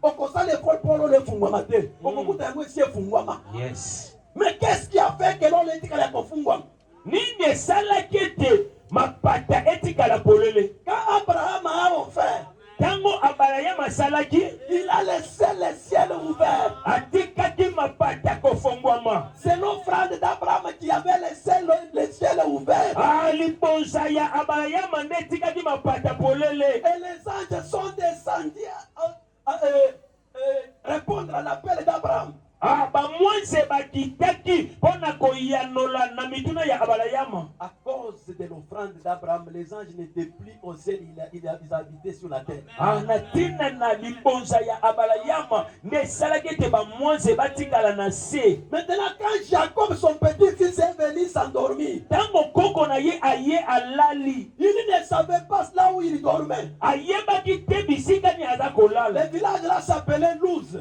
Okosala école polo le fungwama te. Okokuta yango esi efungwama. yes. Mais qu'est-ce qui a fait que l'on etikala kofungwama? nini esalaki ete mapata etikala polele? Quand Abraham a offert, ntango abalayama asalaki il a laissé le ciel ouvert. atikaki mapata kofongwama. C'est l'offrande d'Abraham qui avait laissé le ciel ouvert. libonza ya abalayama nde etikaki mapata polele. Et les anges sont descendus à répondre à l'appel d'Abraham. bamwanze bakitaki mpo na koyanola na mituna ya abalayama. À cause de l'offrande d'Abraham, les anges n'étaient plus au ciel, ils habitaient sur la terre. na ntina na libonza ya abalayama nde esalaki ete bamwanze batikala na se. Maintenant, quand Jacob, son petit-fils, est venu s'endormir, ntango koko na ye aye alali, il ne savait pas là où il dormait. ayebaki te bisika ni aza kolala. Le village là s'appelait Luz.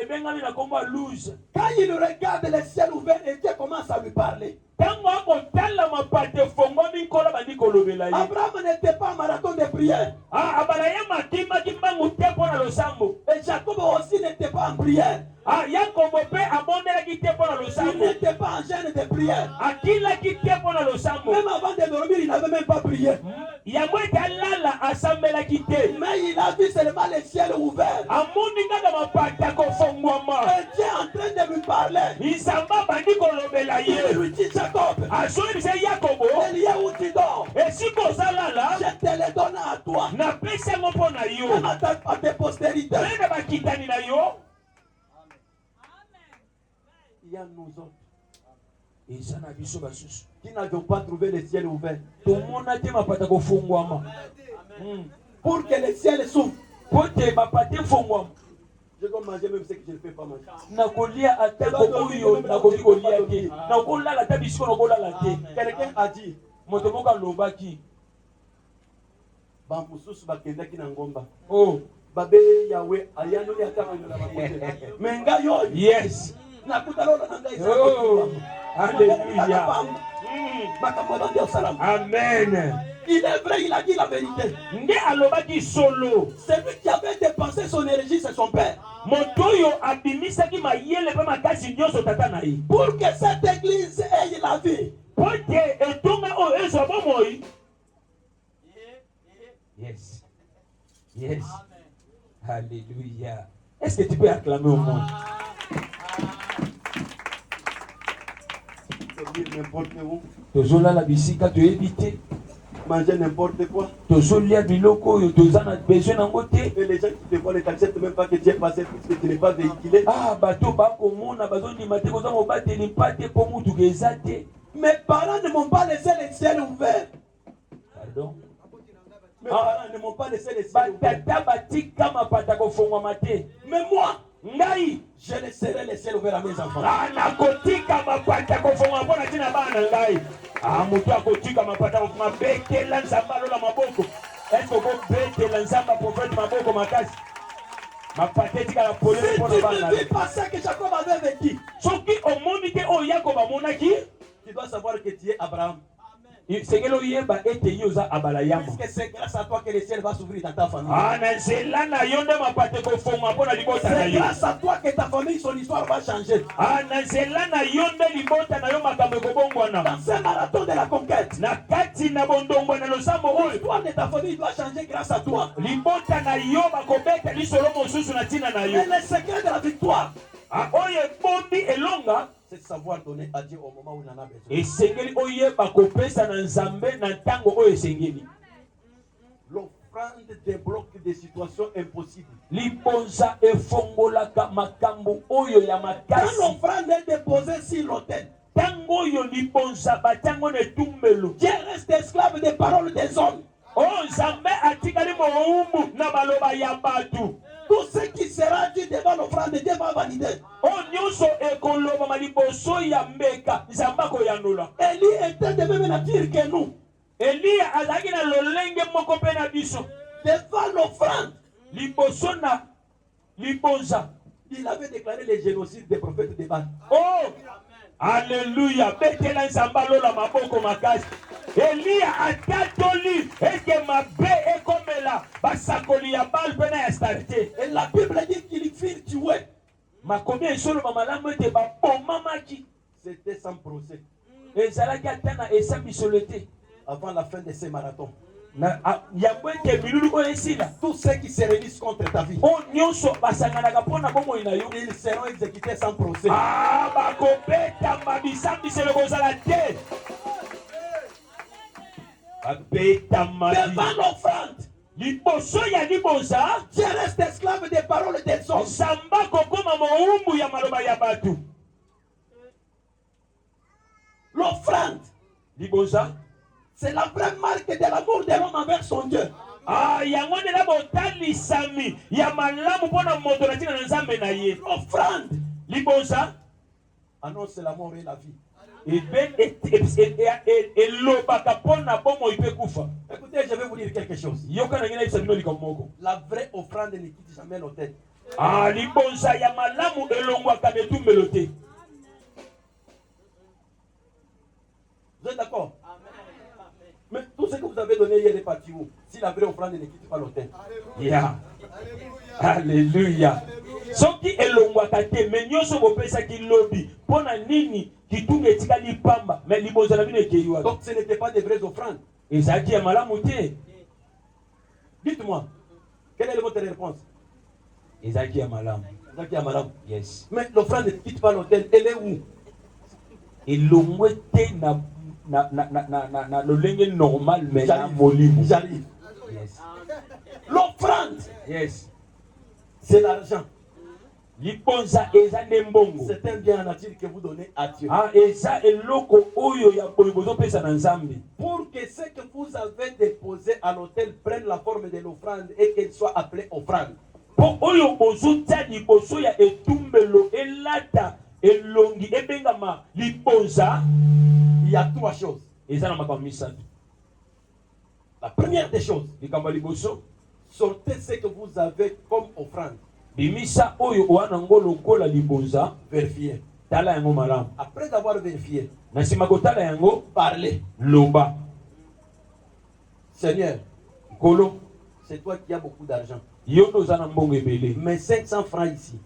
ebengami na kombo ya luse. Quand il regarde le ciel ouvert, et Dieu commence à lui parler. ntango akotala mapate efongwami nkolo bandi kolobela ye. Abraham n'était pas en marathon de prière. abalayama akimaki mbangu te mpo na losambo. Et Jacob aussi n'était pas en prière. yakobo mpe abondelaki te mpo na Il losambo. n'était pas en gêne de prière. akilaki te mpo na losambo. Même avant de dormir, il n'avait même pas prié. yango ete alala asambelaki te. Mais il a vu seulement le ciel ouvert. amoni kaka mapata kofongwama. efungwama. Et Dieu est en train de lui parler. Nzamba bandi kolobela Il ye. lui dit Jacob, Azolobisa Yakobo. le lieu où tu dors, Esika ozalala. je te le donne à toi. Napesi yango mpo na yo. Même à tes postérités. Mpe na bakitani na yo. Il y a nous autres Eza na biso basusu. qui n'avions pas trouvé le ciel ouvert. Tomona te mapata kofungwama. Pour que le ciel s'ouvre. Po te mapata efungwama. Je dois manger même ce que je ne peux pas manger. Nakolia ata kokoyo nakoki kolia te. Nakolala ata bisiko nakolala te. Quelqu'un a dit, Moto moko alobaki. Bamususu bakendaki na ngomba. Oh, Babeli Yahweh ayanoli ata banyola bakote. Menga yo. yes. Nakuta lola nanga isa. Oh, alléluia. Makambo ndio salam. Amen. Il est vrai, il a dit la vérité. Nde alobaki solo. Celui qui avait dépensé son énergie, c'est son père. Moto oyo abimisaki mayele mpe makasi nyonso tata na ye. Pour que cette église ait la vie. Po te etonga oyo ezwa bomoi. Yes. Yes. Alléluia. Est-ce que tu peux acclamer au monde? N'importe où, Tozolala bisika toyebi te. manger n'importe quoi. Tozolia biloko oyo toza na besoin nango te. Et les gens qui te voient ne t'acceptent même pas que tu es passé puisque tu n'es pas véhiculé. Ah, bato bakomona bazondima te koza mobateli mpa te mpo mutuka eza te. Mes parents ne m'ont pas laissé le ciel ouvert. Pardon? Mes parents ne m'ont pas laissé le ciel ouvert. Batata batika mapata kofungwama te. Mais moi, Ngai je laisserai le ciel ouvert à mes enfants. nakotika mapata kofungwama mpo na ntina bana na ngai. Ah, moto akotika mapata kofungwama betela nzambe alola maboko. Est-ce okobetela nzambe aprofete maboko makasi? Mapata etikala polele Si mpo tu na bana. ne vis pas ce que Jacob avait vécu, Soki omoni te oyo Yakobo amonaki, tu dois savoir que tu es Abraham. sengeli oyeba ete ye oza abalayama. Puisque c'est grâce à toi que le ciel va s'ouvrir dans ta famille. Ah, na nzela na yo nde mapata ekofungwa mpo na libota na C'est yo. grâce à toi que ta famille, son histoire va changer. Ah, na nzela na yo nde libota na yo makambo ekobongwana. Dans ce marathon de la conquête, Na kati na bondongwa na losambo oyo, l'histoire de ta famille doit changer grâce à toi. libota na yo bakobeta lisolo mosusu na ntina na yo. Mais le secret de la victoire, Ah, oyo ebombi elonga, c'est de savoir donner à Dieu au moment où il en a besoin. esengeli oyeba kopesa na nzambe na ntango oyo esengeli. L'offrande débloque des situations impossibles. Libonza efongolaka makambo oyo ya Quand makasi. l'offrande est déposée sur l'autel, Tango oyo libonza batango na etumbelo. Dieu reste esclave des paroles des hommes. Oh, nzambe atikali mowumbu na baloba ya batu. Tout ce qui sera dit devant l'offrande, Dieu va valider. Oh, nyonso ekoloba maliboso ya mbeka nzambe akoyandola. Élie était de même nature que nous. Eliya azalaki na lolenge moko mpe na biso. Devant l'offrande, Liboso na libonza. il avait déclaré le génocide des prophètes de Baal. Oh, alléluia. Betela nzambe alola maboko makasi. Eliya atatoli eke mabe ekomela basakoli ya Baal mpe na ya Astarte. Et la Bible dit qu'ils firent tuer. Makomi esoloba malamu ete babomamaki. C'était sans procès. Ezalaki ata na esambisolo te. Avant la fin de ce marathon. Yango ete milulu oyo esila. Tous ceux qui se réunissent contre ta vie, Oyo nyonso basanganaka mpo na bomoi na yo. ils seront exécutés sans procès. Ah, bakobetama bisambiselo kozala te. Babetama Devant l'offrande, liboso ya libonza. Dieu reste esclave des paroles des hommes. Nzamba kokoma mowumbu ya maloba ya batu. L'offrande, Libonza. c'est la vraie marque de l'amour de l'homme envers son Dieu. Ah, yango ndela botalisami ya malamu mpona moto na ntina na nzambe na ye. L'offrande Libonza annonce la mort et la vie. elobaka mpona bomoi mpe kufa. Écoutez, je vais vous dire quelque chose. Yoka na ngai nayebisa bino likambo moko. La vraie offrande ne quitte jamais l'autel. Ah, libonza ya malamu elongwaka na etumbelo te. Vous êtes d'accord? Mais tout ce que vous avez donné hier est parti où? Si la vraie offrande ne quitte pas l'autel. Yeah. Alléluia. Soki elongwaka te me nyonso bopesaki lobi mpona nini kitunga etikali pamba me libonza na bino ekei wapi? Donc ce n'était pas des vraies offrandes. Ezalaki ya malamu te. Dites-moi, quelle est votre réponse? Ezalaki ya malamu. Zaki ya malamu. Yes. Mais l'offrande ne quitte pas l'autel. Elle est où? elongwe te na lolenge normal mais na molimo. J'arrive. Yes. L'offrande, Yes. c'est l'argent. Liponza eza nde mbongo. C'est un bien en nature que vous donnez à Dieu. Ah, eza eloko oyo ya bozo pesa na Nzambe. Pour que ce que vous avez déposé à l'autel prenne la forme de l'offrande et qu'elle soit appelée offrande. Po oyo bozo tia liboso ya etumbelo elata elongi ebengama liponza. Il y a trois choses. Eza na makambo misatu. La première des choses, Likambo liboso. sortez ce que vous avez comme offrande. Bimisa oyo wana ngolo kola libonza. Vérifiez. Tala yango malamu. Après avoir vérifié, Na sima kotala yango parlez. loba. Seigneur, Kolo c'est toi qui as beaucoup d'argent. yo tozana mbongo ebele. Mais 500 francs ici,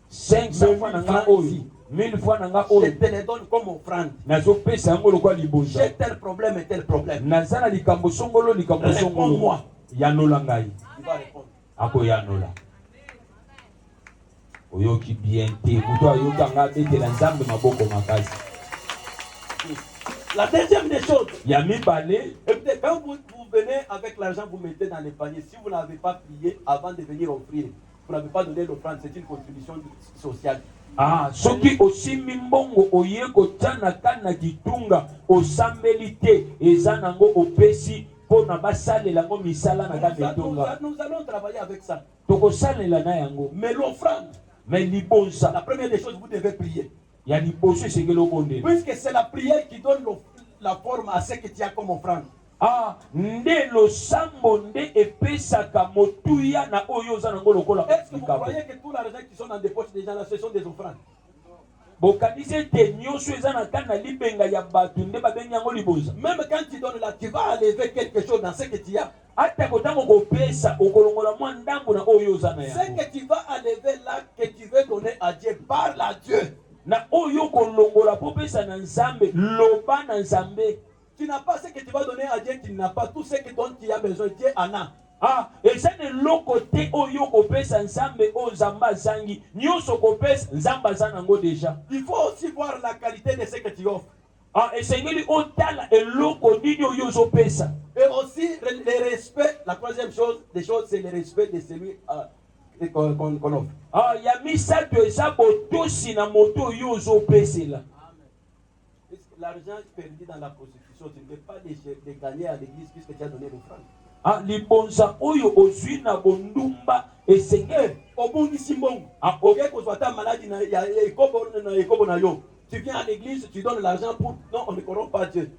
500 fois nanga oyo 1000 fois nanga je oyo te les donne comme offrande. nazopesa yango lokwa libonza. J'ai tel problème et tel problème. naza na likambo songolo likambo songolo. Réponds-moi. Yanola ngai Il va répondre. akoyanola. Oyoki bien te moto ayokanga abetela Nzambe maboko makasi. La deuxième des choses, Ya mibale écoutez, quand vous venez avec l'argent, vous mettez dans les paniers. Si vous n'avez pas prié avant de venir offrir, vous n'avez pas donné l'offrande, c'est une contribution sociale. soki osimbi mbongo oye kotia na kana kitunga osambeli te eza nango opesi mpo na basalela yango misala na kana etonga. Nous allons travailler avec ça. Tokosalela na yango. Mais l'offrande, Mais libonza la première des choses, vous devez prier. ya liboso esengeli obondela. Puisque c'est la prière qui donne la forme à ce que tu as comme offrande. Nde losambo nde epesaka motuya na oyo oza nango lokola Est-ce que vous likambo. croyez que tout l'argent qui sont dans des poches des gens là, ce sont des offrandes? Bokanisi ete nyonso eza na kati na libenga ya bato nde babengi yango libonza. Même quand tu donnes là, tu vas enlever quelque chose dans ce que tu as. Ata kotango kopesa okolongola mwa ndambo na oyo oza na Ce yango. que tu vas enlever là, que tu veux donner à Dieu, parle à Dieu. Na oyo kolongola po pesa na Nzambe loba na Nzambe. Tu n'as pas ce que tu vas donner à Dieu, tu n'as pas tout ce dont tu as besoin. Dieu en a. Eza ne loko te oyo kopesa Nzambe o Nzambe azangi. Nyonso kopesa Nzambe aza nango deja. Il faut aussi voir la qualité de ce que tu offres. Esengeli otala eloko nini oyo ozopesa. Et aussi le respect. La troisième chose, c'est le respect de celui qu'on offre. Ya misato eza botosi na moto oyo ozopesela. L'argent perdu dans la prostitution, tu ne peux pas les gagner à l'église puisque tu as donné l'offrande. Libonza oyo ozwi na bondumba esengeli. Obungisi mbongo. Oke kozwa ta maladie na ekobo na yo. Tu viens à l'église, tu donnes l'argent pour... Non, on ne corrompt pas Dieu.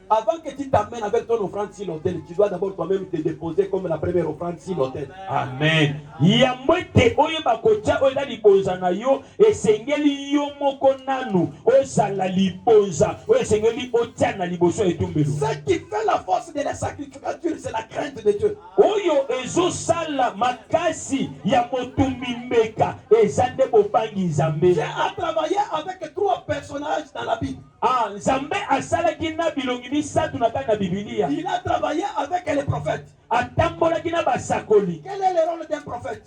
Avant que tu t'amènes avec ton offrande sur l'autel, tu dois d'abord toi-même te déposer comme la première offrande sur l'autel. Amen. Yamwete oyo bakotia oyo na libonza na yo esengeli yo moko nanu ozala libonza oyo esengeli otia na liboso etumbelo. Ce qui fait la force de la sacrificature, c'est la crainte de Dieu. Oyo ezosala makasi ya motumbi mbeka eza nde bobangi Nzambe. Dieu a travaillé avec trois personnages dans la Bible. Nzambe asalaki na bilongi misatu na kati na Biblia. Il a travaillé avec les prophètes. Atambolaki na basakoli. Quel est le rôle d'un prophète?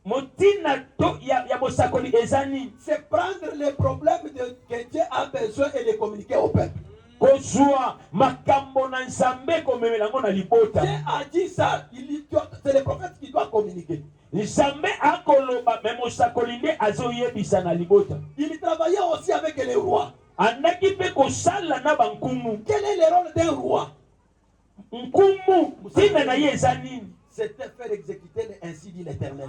Motina to ya bosakoli ezani. C'est prendre les problèmes que Dieu a besoin et les communiquer au peuple. Kozwa makambo na Nzambe komemela ngo na libota. Dieu a dit ça, c'est les prophètes qui doivent communiquer. Nzambe akoloba me mosakoli nde azoyebisa na libota. Il travaillait aussi avec les rois. Andaki pe kosala na bankumu. Quel est le rôle d'un roi? Nkumu tina na ye eza nini? C'était faire exécuter ainsi dit l'Éternel.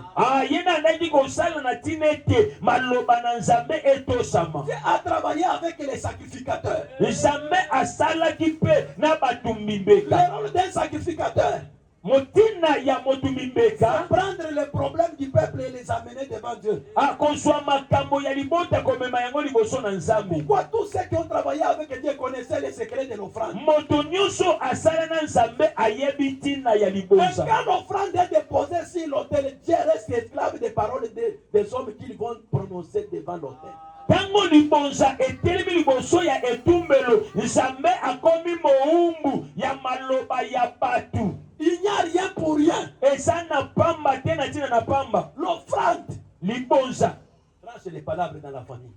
Yena andaki kosala na tina ete maloba na Nzambe etosama. Dieu a travaillé avec les sacrificateurs. Nzambe asalaki pe na batumbi mbeka. Le rôle d'un sacrificateur, Motina ya motumbi mbeka. prendre les problèmes du peuple et les amener devant Dieu. Kozwa makambo ya libota komema yango liboso na Nzambe. Pourquoi tous ceux qui ont travaillé avec Dieu connaissaient les secrets de l'offrande? Moto nyonso asala na Nzambe ayebi tina ya Et libonza. quand l'offrande est déposée sur l'autel, Dieu reste esclave des paroles des hommes qu'ils vont prononcer devant l'autel. Tango libonza etelemi liboso ya etumbelo Nzambe akomi moumbu ya maloba ya batu. Il n'y a rien pour rien. Eza na pamba te na tina na pamba. L'offrande libonza. Tranche les palabres dans la famille.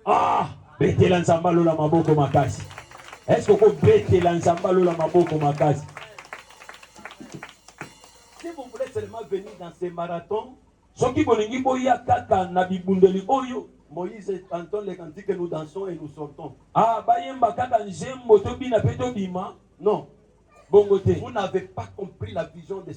Ah, betela nzamba lola maboko makasi. Est-ce que vous betela nzamba lola maboko makasi? Si vous voulez seulement venir dans ces marathons, Soki bolingi boya kaka na bibundeli oyo. Moïse entend les cantiques que nous dansons et nous sortons. Ah, bayemba kaka nzembo tobina pe tobima. Non. Bongo te. Vous n'avez pas compris la vision de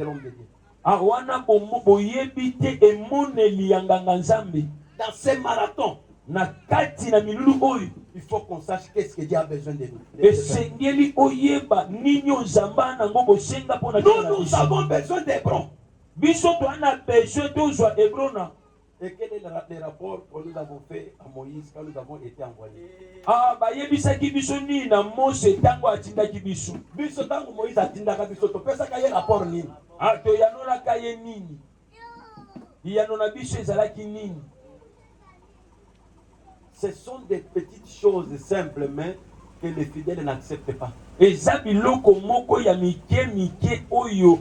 l'homme de Dieu. Ah, wana boyebi te emoneli ya nganga nzambe. Dans ces marathons, Na kati na milulu oyo. il faut qu'on sache qu'est-ce que Dieu a besoin de nous. Esengeli oyeba ninyo nzamba nango bosenga pona Nous avons besoin d'Hébron. biso to ana besoin tozwa Hebrona. Et quel est le rapport que nous avons fait à Moïse quand nous avons été envoyés? Ah, bayebisaki biso nini na Mose tango atindaki biso. Biso tango Moïse atindaka biso topesaka ye rapport nini? Ah, to yanolaka ye nini? Yano na biso ezalaki nini? Ce sont des petites choses simplement que les fidèles n'acceptent pas. Eza biloko moko ya mike oyo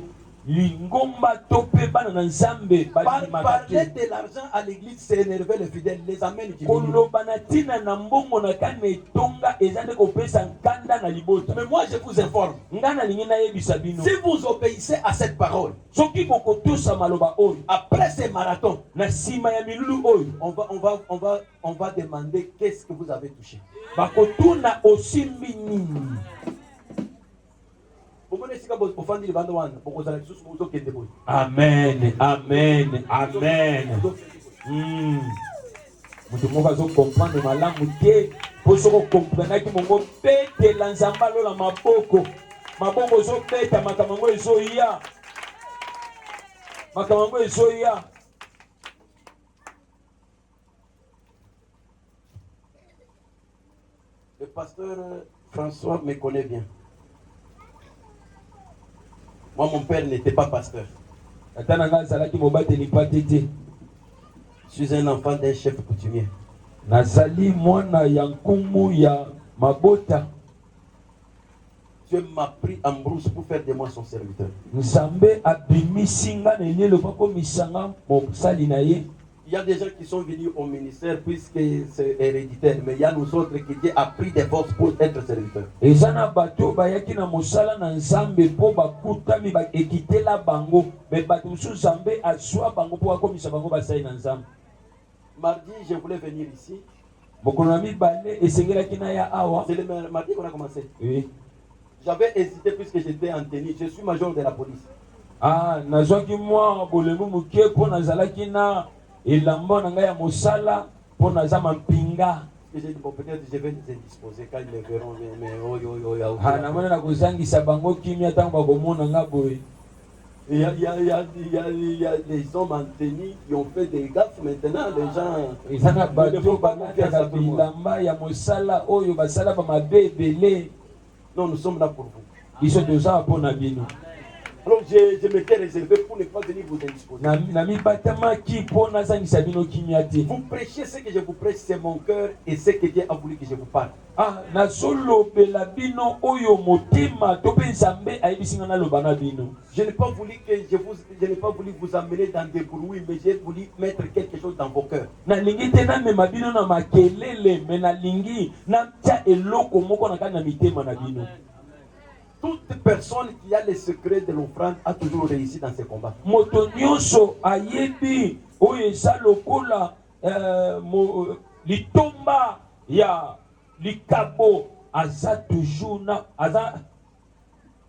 lingomba tope bana na nzambe Parler balimaka de l'argent à l'église, c'est énerver les fidèles, les amène qui koloba na tina na mbongo na kana etonga eza nde kopesa nkanda na libota. Mais moi je vous informe, Nga nalingi nayebisa bino si vous obéissez à cette parole, soki bokotosa maloba oyo après ces marathons, na nsima ya milulu oyo on va demander qu'est-ce que vous avez touché. bakotuna osimbi nini. Amen, amen, amen. Mutu moko azokomprendre malamu te po soko komprenaki mongo betela nzamba lola maboko maboko ozobeta makambo yango ezoya makambo yango ezoya. Le pasteur François me connaît bien. Moi, mon père n'était pas pasteur. Je suis un enfant d'un chef coutumier. Nazali mwana ya nkumu ya mabota. Dieu m'a pris en brousse pour faire de moi son serviteur. Nzambe abimisinga na elelo pako misanga mosali na ye. Il y a des gens qui sont venus au ministère puisque c'est héréditaire, mais il y a nous autres qui Dieu a pris des forces pour être serviteurs. Ezana bato bayaki na mosala na nzambe po bakutami ba ekitela bango me bato musu nzambe aswa bango po akomisa bango basali na nzambe. Mardi, je voulais venir ici. Mokolo na mibale esengelaki na ya awa. C'est le mardi qu'on a commencé. Oui. J'avais hésité puisque j'étais en tenue. Je suis major de la police. Ah, nazwaki mwa bolembu muke po nazalaki na elamba na ngai ya mosala po naza mampinga. J'ai dit, bon, peut-être je vais les indisposer quand ils me verront. Mais oh. Ah, namona na kozangisa bango kimia tango bakomona nga boye. Il y a des hommes en tenue qui ont fait des gaffes maintenant. Les gens. Ezana bato banataka bilamba ya mosala oyo basala ba mabe ebele. Non, nous sommes là pour vous. Biso toza po na bino. Alors je m'étais réservé pour ne pas venir vous indisposer. Vous prêchez ce que je vous prêche, c'est mon cœur et ce que Dieu a voulu que je vous parle. Ah, Je n'ai pas voulu vous amener dans des bruits, mais j'ai voulu mettre quelque chose dans vos cœurs. Toute personne qui a les secrets de l'offrande a toujours réussi dans ses combats. Motonyoso ayebi oyesa lokola litomba ya likabo aza toujours na aza.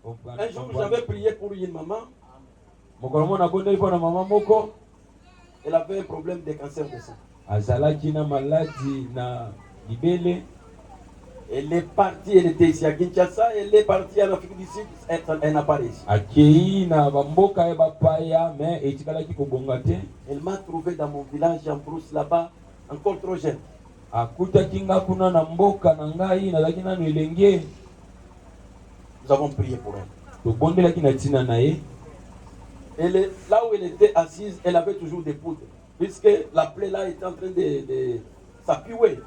Un jour j'avais prié pour une maman. Elle avait un problème de cancer de sein. Azalaki na maladie na libele. Elle est partie, elle était ici à Kinshasa, elle est partie en Afrique du Sud, elle n'a pas réussi. Elle m'a trouvé dans mon village en brousse là-bas, encore trop jeune. Nous avons prié pour elle. Là où elle était assise, elle avait toujours des poudres, puisque la plaie là était en train de s'appuyer.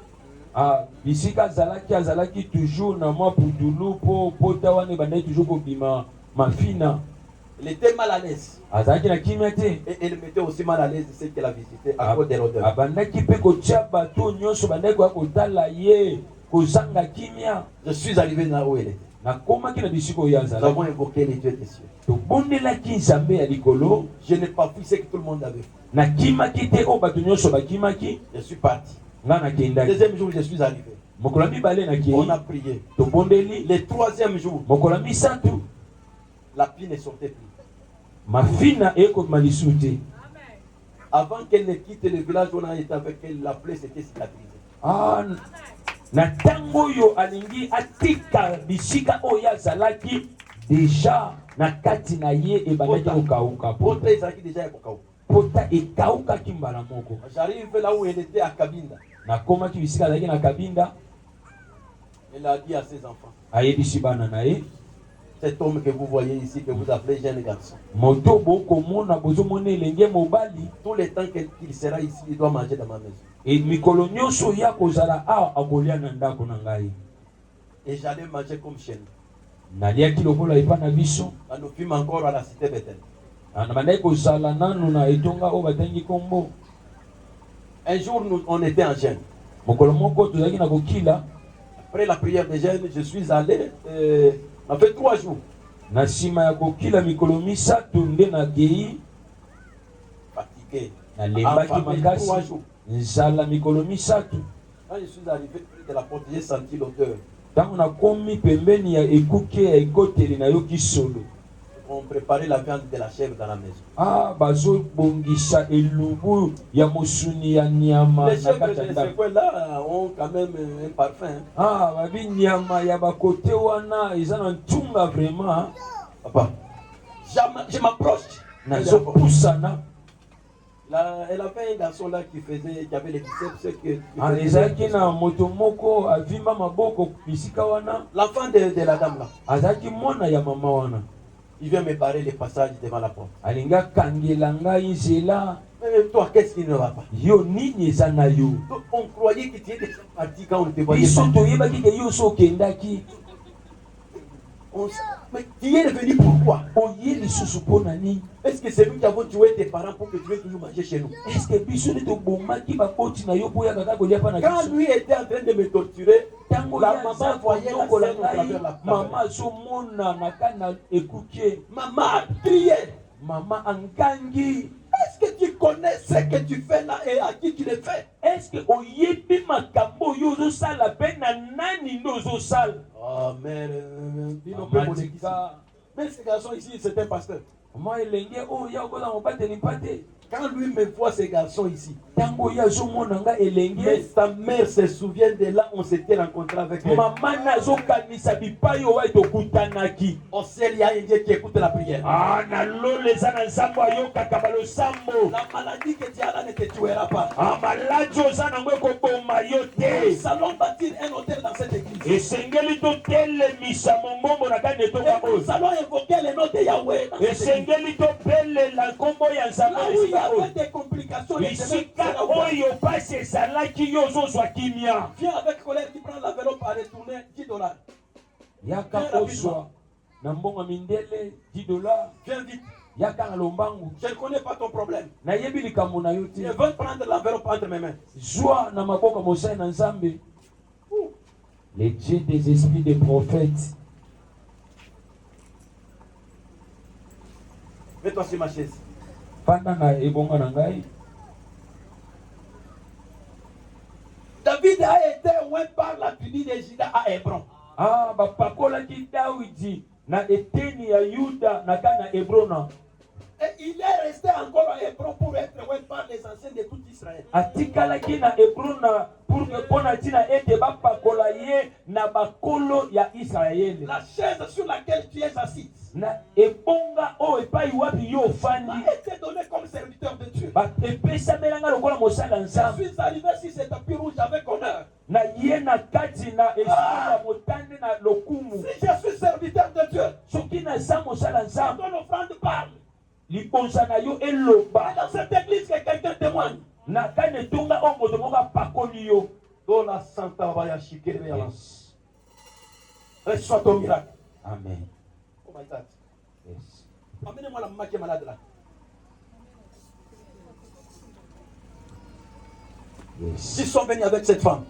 Ah, bisika azalaki toujours na mwa pudulu po tawane bandai toujours ko bima mafina. Il était mal à l'aise. azalaki na kimia te. Et il mettait aussi mal à l'aise ceux qu'il a visité à cause de l'odeur. Abandaki mpe kotia bato nyonso bandaki koya kotala ye kozanga kimia. Je suis arrivé là où il était. Nakomaki na bisika oyo Nous azalaki. avons invoqué les dieux des cieux. Tobondelaki nzambe ya likolo. Je n'ai pas vu ce que tout le monde avait fait. Nakimaki te oyo bato nyonso bakimaki. Je suis parti. Nga nakendaki. Deuxième jour, je suis arrivé. Mokolo ya mibale nakei. On a prié. Tobondeli. Le troisième jour, Mokolo ya misato. la pluie ne sortait plus. Mafina ekoma lisusu te. Avant qu'elle ne quitte le village, on a été avec elle, la plaie s'était cicatrisée. Ah, na tango oyo alingi atika bisika oyo azalaki deja na kati na ye ebandaki kokauka. Pota ezalaki déjà ya kokauka. Pota ekaukaki mbala moko. J'arrive là où elle était à Kabinda. Nakomaki bisika azalaki na Kabinda. Elle a dit à ses enfants, Ayebisi bana na ye. cet homme que vous voyez ici, que vous appelez jeune garçon, Moto bokomona bozomona elenge mobali. tout le temps qu'il sera ici, il doit manger dans ma maison. E mikolo nyonso ya kozala awa akolia na ndako na ngai. Et j'allais manger comme chez nous. Naliaki lokola epa na biso. Quand nous fûmes encore à la cité Bethel. Na bandaki kozala nanu na etonga oyo batangi kombo. Un jour, on était en jeûne. Mokolo moko tozalaki na kokila. Après la prière de jeûne, je suis allé, on a fait 3 jours. Na nsima ya kokila mikolo misato nde nakei. Fatigué. Nalembaki Affamé, makasi. 3 jours. Nzala mikolo misato. Quand je suis arrivé près de la porte, j'ai senti l'odeur. Ntango nakomi pembeni ya ekuke ya ekoteli nayoki solo. On préparait la viande de la chèvre dans la maison. Ah, bazobongisa elubu ya mosuni ya nyama Les na chèvres kati ya de ndako. ce coin-là ont quand même un parfum. Hein. Ah, babi nyama ya bakote wana eza na ntunga vraiment. Papa, je m'approche. Nazopusana. Là, elle avait un garçon là qui avait les biceps. Ah, ezalaki na moto moko avimba maboko bisika wana. L'enfant de la dame là. Azalaki mwana ya mama wana. Il vient me barrer le passage devant la porte. Alinga kangela ngai nzela. Mais toi, qu'est-ce qui ne va pas? Yo nini eza na yo? On croyait que tu étais déjà parti quand on te voyait. Biso toyebaki ke yo so okendaki. Mais tu es revenu pourquoi? Oye lisusu mpona nini? Est-ce que c'est nous qui avons tué tes parents pour que tu viennes toujours manger chez nous? Est-ce que biso nde tobomaki bakoti na yo mpo oya kaka kolia mpa na Quand biso? lui était en train de me torturer, Ntango la ye maman aza voyait la kotokola scène au travers ngai, la mama azomona na kati na ekuke. maman a crié. Mama angangi. Est-ce que tu connais ce que tu fais là et à qui tu le fais? Est-ce que oyebi makambo oyo ozosala mpe na nani nde ozosala? Oh mère, Matika. mais ce garçon ici, c'est un pasteur. Mwa elenge oyo ya koza mobateli mpa te. Quand lui me voit ce garçon ici, Ntango ye azomona nga mais elenge. sa mère se souvient de là où on s'était rencontré avec elle. Mama nazokanisa bipai oyo tokutanaki. Au ciel, il y a un Dieu qui écoute la prière. Ah, na lolo eza na nzambo ayokaka balosambo. La maladie que tu as là ne te tuera pas. Ah, maladi oza nango ekoboma yo Nous te. allons bâtir un hôtel dans cette église. Esengeli totelemisa mongombo na kati Et etonga nous oyo. allons invoquer le nom de Yahweh dans cette église. Esengeli tobelela nkombo ya nzambe Là na où il y esika oyo. avait des complications, les Bisika oyo pasi ezalaki yo ozozwa kimia. viens avec colère qui prend l'enveloppe à retourner $10. Yaka ozwa na mbongo mindele $10. Viens vite. Yaka na lombangu. Je ne connais pas ton problème. Nayebi likambo na yo Je te. veux prendre l'enveloppe entre mes mains. Zwa na maboko mosai na nzambe. Les dieux des esprits des prophètes. Mets-toi sur ma chaise. Panda na ebonga na ngai. David a été oint par la tribu de Juda à Hébron. Ah, bapakolaki Dawidi na eteni ya Yuda na kana Hebrona. Et il est resté encore à Hébron pour être oint par les anciens de tout Israël. Atikalaki na Hebrona pour que pona tina ete bapakola ye na bakolo ya Israele. La chaise sur laquelle tu es assis Na ebonga o epai wapi yo ofandi. m'a été donnée comme serviteur de Dieu. Ba epesa melanga lokola mosala Je nzambe. suis arrivé sur ce tapis rouge avec honneur. Na ye na kati na esika ya motane na lokumu. Si je suis serviteur de Dieu, Soki naza mosala nzambe. ton offrande parle. Libonza na yo Et eloba. dans cette église que quelqu'un témoigne. Na kana etonga o moto moko apakoli yo. Dans la Santa Vaya Shikere Yala. Reçois ton miracle. Amen. Oh my God. Yes. Amenez-moi la maman qui est malade là. Yes. Ils sont venus avec cette femme.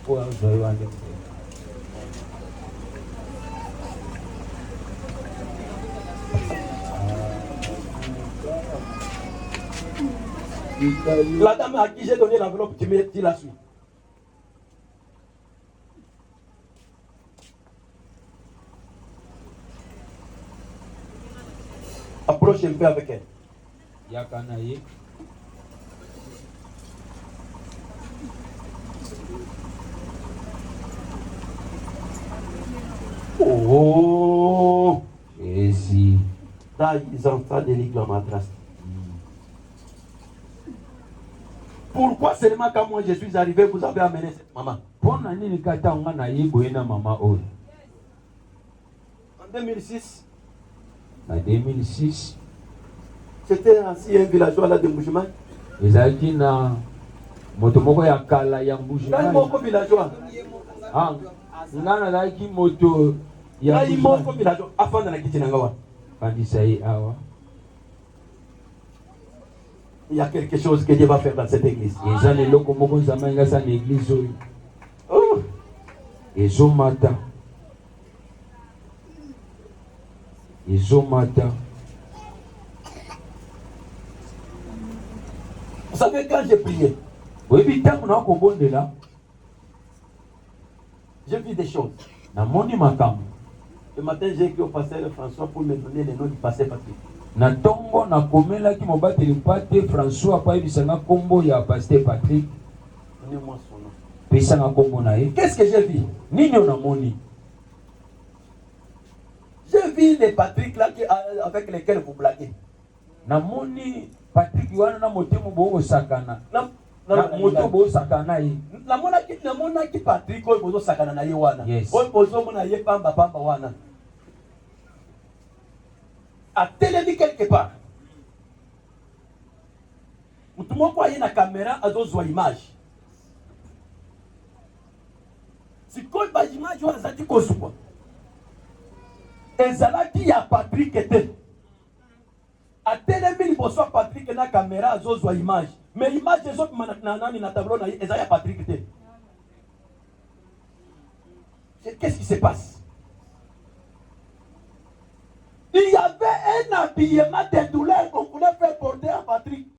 Ouais, je vais aller. La dame à qui j'ai donné l'enveloppe, tu la suis. Approche un peu avec elle. Yakanaye. Oh! Esi. Là, ils sont en train de lire la matras. Pourquoi seulement quand moi je suis arrivé, vous avez amené cette maman? Pona nini kata ngana yibo ena mama oyo. En 2006, Na 2006 c'était ainsi un villageois là de Mbujimaï. ezalaki na moto moko ya kala ya Là, Mbujimayi. mon villageois. Ah, nga nazalaki moto ya Là, mon Mbujimayi. villageois. Afin de la quitter Nangawa. Fandisa ye awa. Il y a quelque chose que Dieu va faire dans cette église. Eza na eloko moko nzambe ngasa na église oyo. Oh! Ezomata. Ezomata. Vous savez, quand j'ai prié, Oyebi ntango na kobondela j'ai vu des choses. namoni makambo. Le matin, j'ai écrit au pasteur François pour me donner le nom du pasteur Patrick. Na ntongo nakomelaki mobateli mpate François po ayebisanga nkombo ya Pasteur Patrick. Donnez-moi son nom. Pesanga nkombo na ye. Qu'est-ce que j'ai vu? Nini onamoni? J'ai vu les Patrick là avec lesquels vous blaguez. Namoni Patrick wana na motemo bokosakana. Na Moto bosakana ye. namonaki Patrick oyo bozosakana na ye wana. Yes. Oyo bozomona ye pamba wana. Atelemi quelque part. Mutu moko aye na caméra azozwa image. Sikoyo ba image wana azali kozwa. Ezalaki ya Patrick te. Atelemi liboso Patrick na caméra azozwa image. Mais image ezopima na nani na tableau na ye ezali ya Patrick te. Qu'est-ce qui se passe? Il y avait un habillement de douleur qu'on voulait faire porter à Patrick.